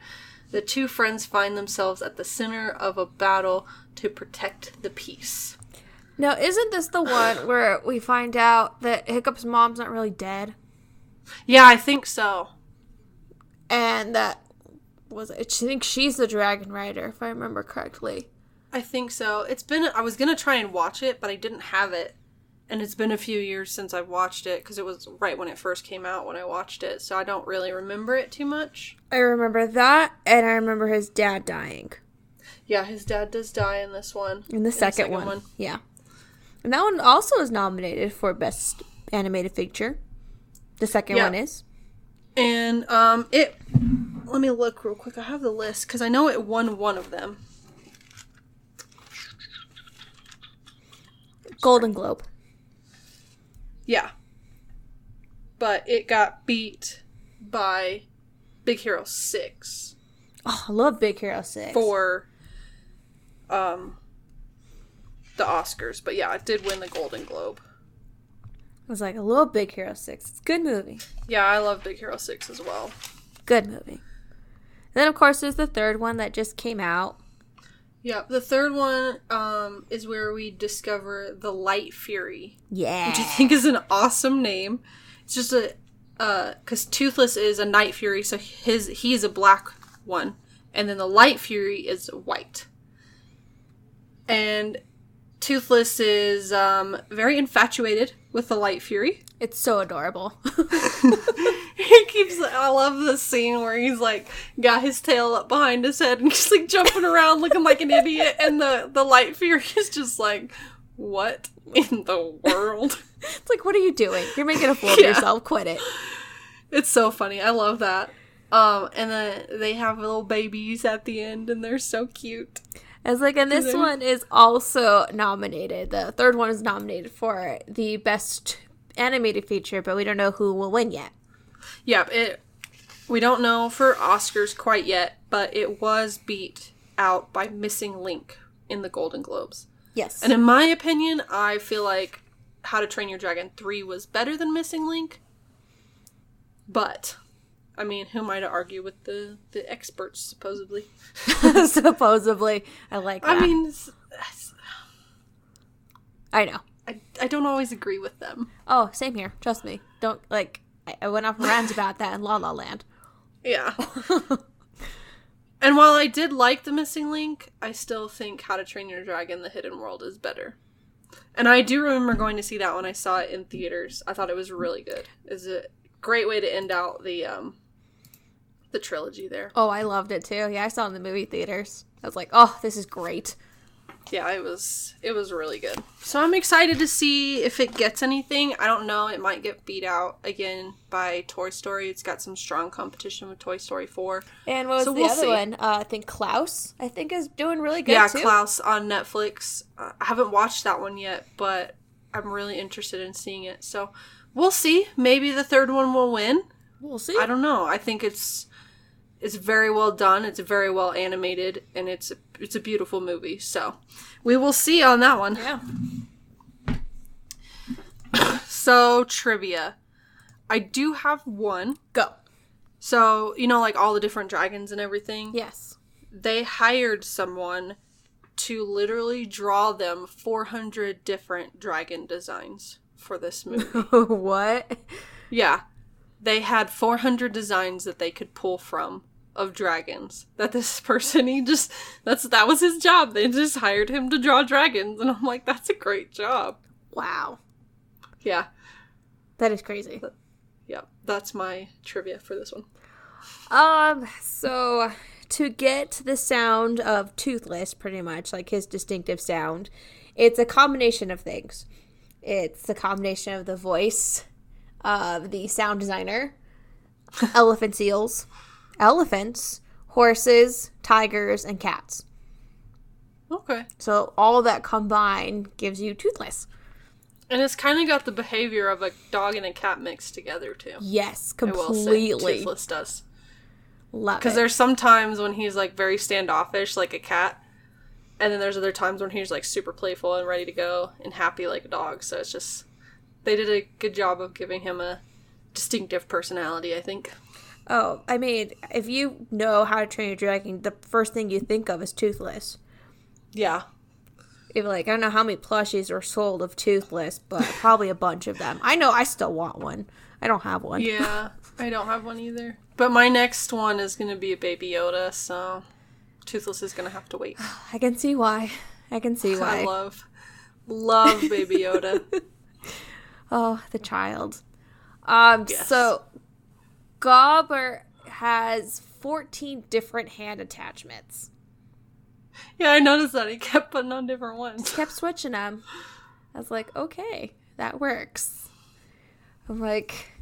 the 2 friends find themselves at the center of a battle to protect the peace. Now, isn't this the one where we find out that Hiccup's mom's not really dead? Yeah, I think so. And that I think she's the dragon rider, if I remember correctly. I think so. I was going to try and watch it, but I didn't have it. And it's been a few years since I've watched it, because it was right when it first came out when I watched it, so I don't really remember it too much. I remember that, and I remember his dad dying. Yeah, his dad does die in this one. In the second one. Yeah. And that one also is nominated for Best Animated Feature. The second one is. And let me look real quick. I have the list, because I know it won one of them. Golden Globe. Yeah. But it got beat by Big Hero 6. Oh, I love Big Hero 6. For the Oscars. But yeah, it did win the Golden Globe. I was like, I love Big Hero 6. It's a good movie. Yeah, I love Big Hero 6 as well. Good movie. And then, of course, there's the third one that just came out. Yeah, the third one is where we discover the Light Fury. Yeah. Which I think is an awesome name. It's just because Toothless is a Night Fury, so he's a black one. And then the Light Fury is white. And Toothless is very infatuated with the Light Fury. It's so adorable. I love this scene where he's like got his tail up behind his head and he's like jumping around looking like an idiot, and the Light Fury is just like, what in the world? It's like, what are you doing? You're making a fool of yourself. Quit it. It's so funny. I love that. And then they have little babies at the end, and they're so cute. And this one is also nominated. The third one is nominated for the Best Animated Feature, but we don't know who will win yet. Yeah, we don't know for Oscars quite yet, but it was beat out by Missing Link in the Golden Globes. Yes. And in my opinion, I feel like How to Train Your Dragon 3 was better than Missing Link. But, I mean, who am I to argue with the experts, supposedly? Supposedly. I like that. I mean, I know. I don't always agree with them. Oh, same here. Trust me. Don't, I went off rants about that in La La Land. Yeah. And while I did like The Missing Link, I still think How to Train Your Dragon: The Hidden World is better. And I do remember going to see that when I saw it in theaters. I thought it was really good. It's a great way to end out the the trilogy there. Oh, I loved it too. Yeah, I saw it in the movie theaters. I was like, oh, this is great. Yeah, it was really good. So I'm excited to see if it gets anything. I don't know. It might get beat out again by Toy Story. It's got some strong competition with Toy Story 4. And what was the other one? I think Klaus, is doing really good too. Yeah, Klaus on Netflix. I haven't watched that one yet, but I'm really interested in seeing it. So we'll see. Maybe the third one will win. We'll see. I don't know. I think it's very well done. It's very well animated, and it's a beautiful movie. So we will see on that one. Yeah. So trivia. I do have one. Go. So, like all the different dragons and everything? Yes. They hired someone to literally draw them 400 different dragon designs for this movie. What? Yeah. They had 400 designs that they could pull from of dragons. That this person, that was his job. They just hired him to draw dragons. And I'm like, that's a great job. Wow. Yeah. That is crazy. Yeah. That's my trivia for this one. So to get the sound of Toothless, pretty much, like his distinctive sound, it's a combination of things. It's a combination of the voice of the sound designer, elephants, horses, tigers, and cats. Okay. So all that combined gives you Toothless. And it's kind of got the behavior of a dog and a cat mixed together, too. Yes, completely. I will say, Toothless does. Love it. Because there's some times when he's, like, very standoffish, like a cat. And then there's other times when he's, like, super playful and ready to go and happy like a dog. So it's just... They did a good job of giving him a distinctive personality, I think. Oh, I mean, if you know How to Train Your Dragon, the first thing you think of is Toothless. Yeah. If I don't know how many plushies are sold of Toothless, but probably a bunch of them. I know I still want one. I don't have one. Yeah, I don't have one either. But my next one is going to be a Baby Yoda, so Toothless is going to have to wait. I can see why. I love Baby Yoda. Oh, the child. Yes. So Gobber has 14 different hand attachments. Yeah, I noticed that. He kept putting on different ones. Kept switching them. I was like, okay, that works. I'm like,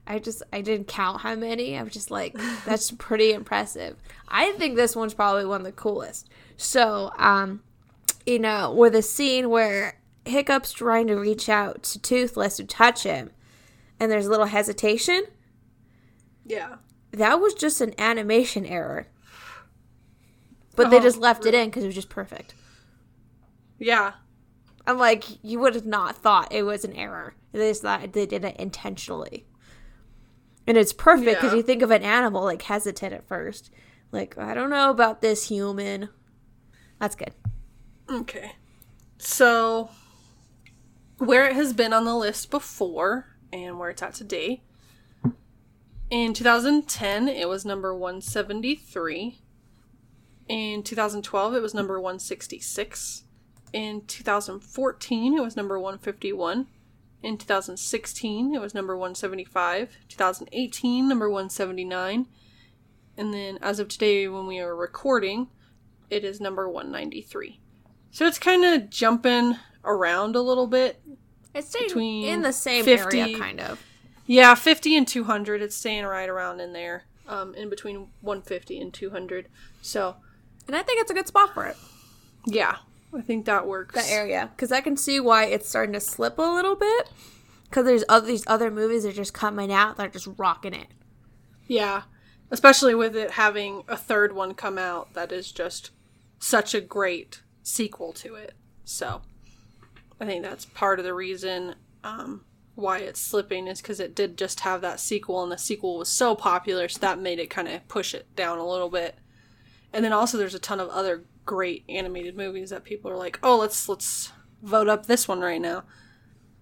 I didn't count how many. I was just like, that's pretty impressive. I think this one's probably one of the coolest. So, with a scene where Hiccup's trying to reach out to Toothless to touch him, and there's a little hesitation. Yeah. That was just an animation error. But they just left it in because it was just perfect. Yeah. I'm like, you would have not thought it was an error. They just thought they did it intentionally. And it's perfect because you think of an animal like hesitant at first. Like, I don't know about this human. That's good. Okay. So, where it has been on the list before and where it's at today. In 2010, it was number 173. In 2012, it was number 166. In 2014, it was number 151. In 2016, it was number 175. 2018, number 179. And then, as of today, when we are recording, it is number 193. So it's kind of jumping around a little bit. It's staying between in the same 50, area, kind of. Yeah, 50 and 200. It's staying right around in there. In between 150 and 200. So... And I think it's a good spot for it. Yeah, I think that works. That area. Because I can see why it's starting to slip a little bit. Because there's these other movies that are just coming out. They're just rocking it. Yeah. Especially with it having a third one come out that is just such a great sequel to it. So, I think that's part of the reason why it's slipping is because it did just have that sequel. And the sequel was so popular, so that made it kind of push it down a little bit. And then also there's a ton of other great animated movies that people are like, oh, let's vote up this one right now.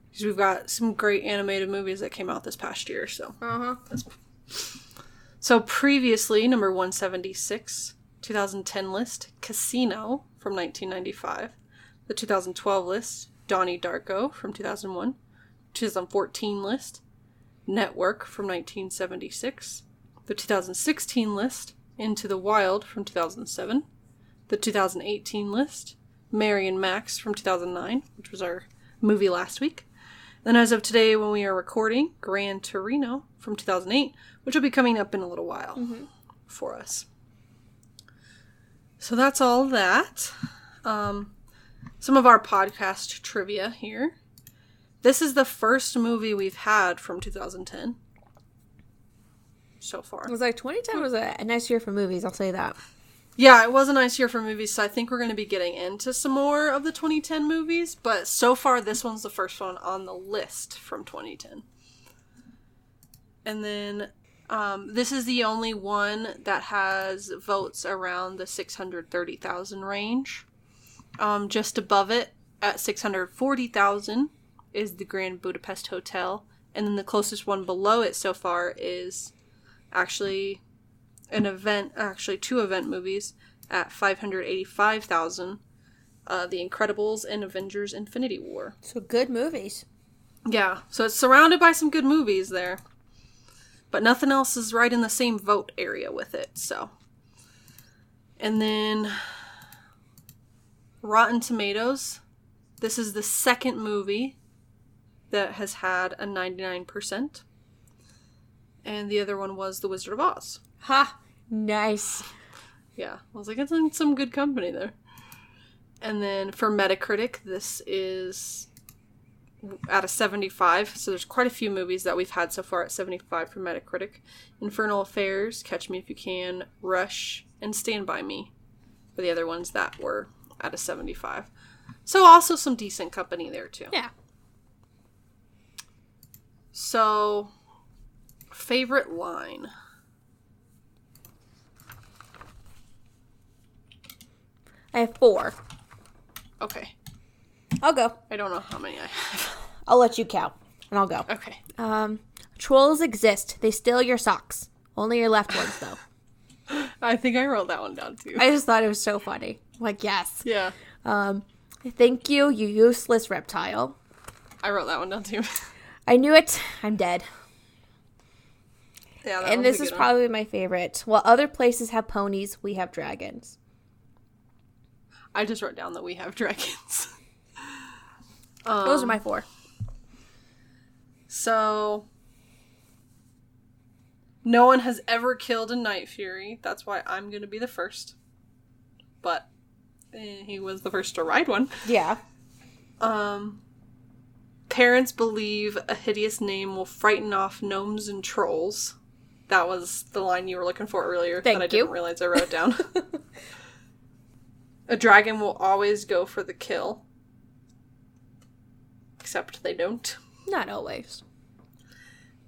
Because we've got some great animated movies that came out this past year. So, So previously, number 176, 2010 list, Casino from 1995. The 2012 list, Donnie Darko from 2001. 2014 list, Network from 1976. the 2016 list, Into the Wild from 2007, the 2018 list, Mary and Max from 2009, which was our movie last week. Then as of today when we are recording, Gran Torino from 2008, which will be coming up in a little while for us. So that's all that. Some of our podcast trivia here. This is the first movie we've had from 2010 so far. It was like 2010 was a nice year for movies, I'll say that. Yeah, it was a nice year for movies, so I think we're going to be getting into some more of the 2010 movies, but so far this one's the first one on the list from 2010. And then this is the only one that has votes around the 630,000 range. Just above it, at 640,000, is the Grand Budapest Hotel, and then the closest one below it so far is actually two event movies at 585,000, The Incredibles and Avengers Infinity War. So good movies. Yeah, so it's surrounded by some good movies there. But nothing else is right in the same vote area with it, so. And then Rotten Tomatoes. This is the second movie that has had a 99%. And the other one was The Wizard of Oz. Ha! Nice. Yeah, I was like, it's in some good company there. And then for Metacritic, this is at a 75. So there's quite a few movies that we've had so far at 75 for Metacritic. Infernal Affairs, Catch Me If You Can, Rush, and Stand By Me were the other ones that were at a 75. So also some decent company there too. Yeah. So, favorite line. I have 4. Okay. I'll go. I don't know how many I have. I'll let you count, and I'll go. Okay. Trolls exist. They steal your socks. Only your left ones, though. I think I wrote that one down, too. I just thought it was so funny. Like, yes. Yeah. Thank you, you useless reptile. I wrote that one down, too. I knew it. I'm dead. Yeah, and this is probably my favorite. While other places have ponies, we have dragons. I just wrote down that we have dragons. Those are my 4. So, no one has ever killed a Night Fury. That's why I'm going to be the first. But he was the first to ride one. Yeah. Parents believe a hideous name will frighten off gnomes and trolls. That was the line you were looking for earlier. Thank that I you. didn't realize I wrote down. A dragon will always go for the kill. Except they don't. Not always.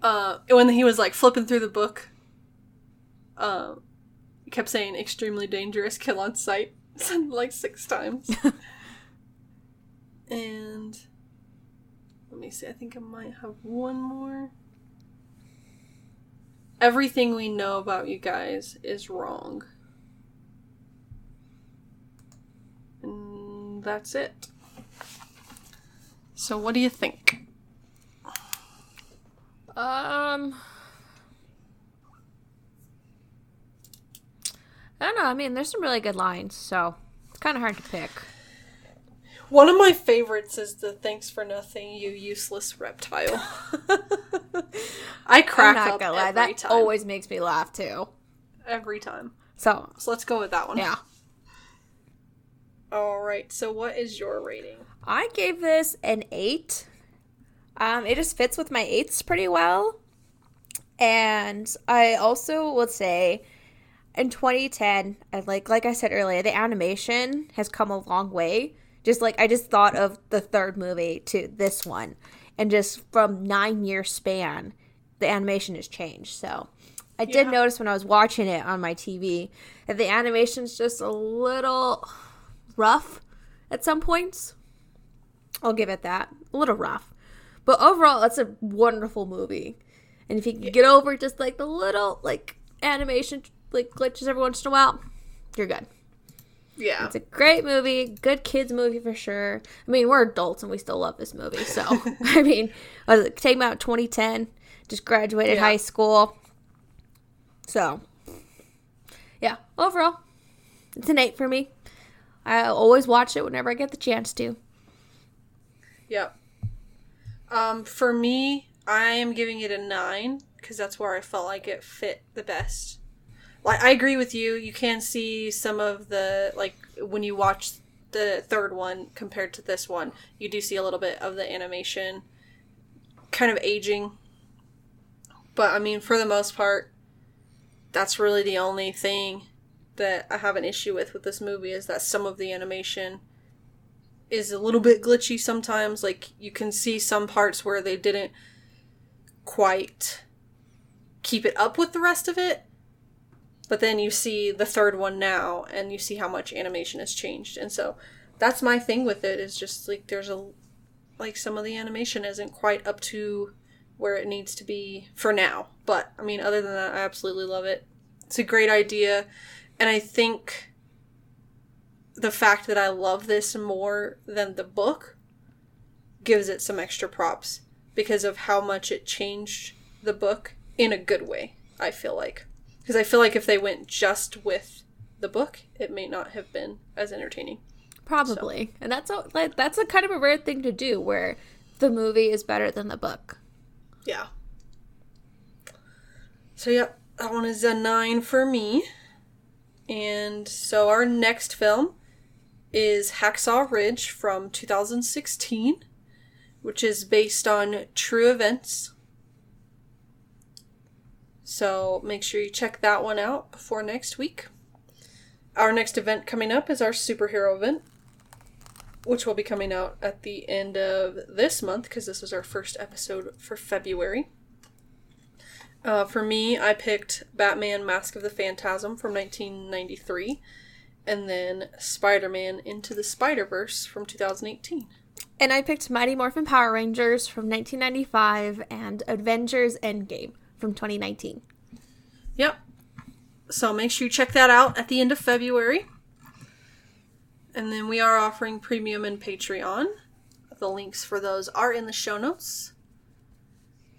When he was like flipping through the book, he kept saying extremely dangerous, kill on sight. Said like 6 times. And let me see, I think I might have one more. Everything we know about you guys is wrong. And that's it. So what do you think? I don't know. I mean, there's some really good lines, so it's kind of hard to pick. One of my favorites is the "Thanks for nothing, you useless reptile." I crack I'm not up gonna lie, every that time. always makes me laugh too. Every time. So let's go with that one. yeah, Alright, so what is your rating? I gave this an 8. It just fits with my 8s pretty well, and I also would say, in 2010, like I said earlier, the animation has come a long way. Just like I just thought of the third movie to this one, and just from 9-year span, the animation has changed. So I did notice when I was watching it on my TV that the animation's just a little rough at some points. I'll give it that. A little rough. But overall, it's a wonderful movie. And if you can get over just like the little like animation like glitches every once in a while, you're good. Yeah. It's a great movie, good kids movie for sure. I mean, we're adults and we still love this movie. So, I mean, came out 2010, just graduated high school. So, yeah, overall, it's an 8 for me. I always watch it whenever I get the chance to. Yep. For me, I am giving it a 9 because that's where I felt like it fit the best. Like, I agree with you. You can see some of the, like, when you watch the third one compared to this one, you do see a little bit of the animation kind of aging. But, I mean, for the most part, that's really the only thing that I have an issue with this movie is that some of the animation is a little bit glitchy sometimes. Like, you can see some parts where they didn't quite keep it up with the rest of it. But then you see the third one now, and you see how much animation has changed. And so, that's my thing with it, is just, like, some of the animation isn't quite up to where it needs to be for now. But, I mean, other than that, I absolutely love it. It's a great idea. And I think the fact that I love this more than the book gives it some extra props because of how much it changed the book in a good way, I feel like. Because I feel like if they went just with the book, it may not have been as entertaining. Probably. So. And that's a kind of a rare thing to do, where the movie is better than the book. Yeah. So, yeah, that one is a 9 for me. And so our next film is Hacksaw Ridge from 2016, which is based on true events. So make sure you check that one out before next week. Our next event coming up is our superhero event, which will be coming out at the end of this month because this is our first episode for February. For me, I picked Batman Mask of the Phantasm from 1993, and then Spider-Man Into the Spider-Verse from 2018. And I picked Mighty Morphin Power Rangers from 1995 and Avengers Endgame from 2019. Yep. So make sure you check that out at the end of February. And then we are offering Premium and Patreon. The links for those are in the show notes.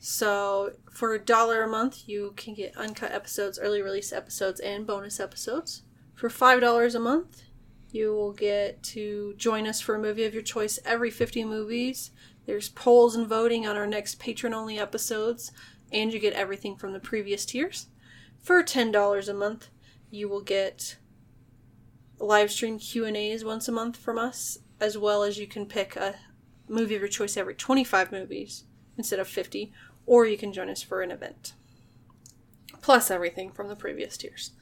So for $1 a month, you can get uncut episodes, early release episodes, and bonus episodes. For $5 a month, you will get to join us for a movie of your choice every 50 movies. There's polls and voting on our next patron-only episodes, and you get everything from the previous tiers. For $10 a month, you will get live stream Q&As once a month from us, as well as you can pick a movie of your choice every 25 movies instead of 50, or you can join us for an event. Plus everything from the previous tiers.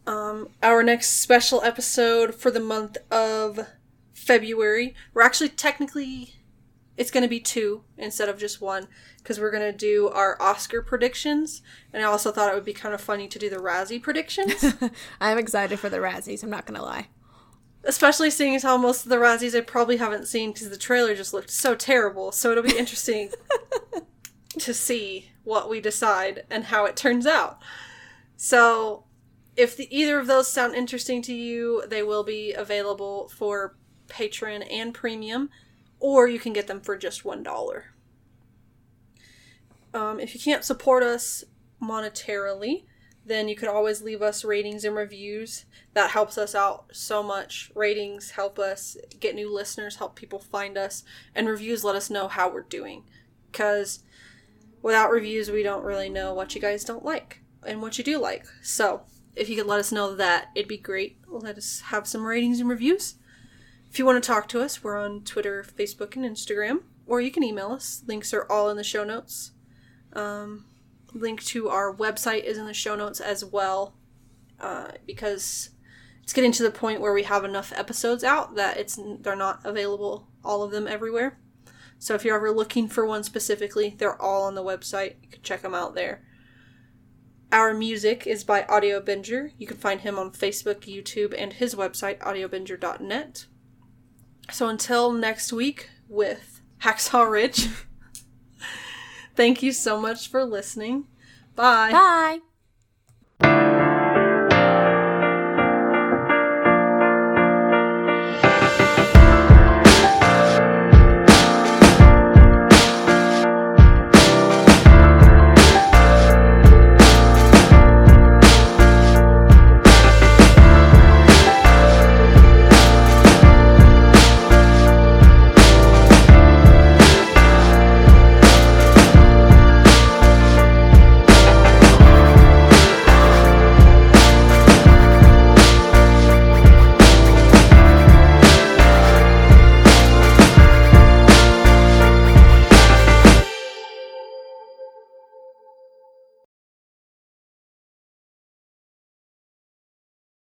Our next special episode for the month of February, we're actually technically, it's going to be 2 instead of just 1, because we're going to do our Oscar predictions, and I also thought it would be kind of funny to do the Razzie predictions. I'm excited for the Razzies, I'm not going to lie. Especially seeing as how most of the Razzies I probably haven't seen because the trailer just looked so terrible, so it'll be interesting to see what we decide and how it turns out. So, if either of those sound interesting to you, they will be available for Patreon and Premium, or you can get them for just $1. If you can't support us monetarily, then you could always leave us ratings and reviews. That helps us out so much. Ratings help us get new listeners, help people find us, and reviews let us know how we're doing. Because without reviews, we don't really know what you guys don't like and what you do like. So, if you could let us know that, it'd be great. Let us have some ratings and reviews. If you want to talk to us, we're on Twitter, Facebook, and Instagram. Or you can email us. Links are all in the show notes. Link to our website is in the show notes as well. Because it's getting to the point where we have enough episodes out that they're not available, all of them, everywhere. So if you're ever looking for one specifically, they're all on the website. You can check them out there. Our music is by Audio Binger. You can find him on Facebook, YouTube, and his website, audiobinger.net. So until next week with Hacksaw Ridge, thank you so much for listening. Bye. Bye.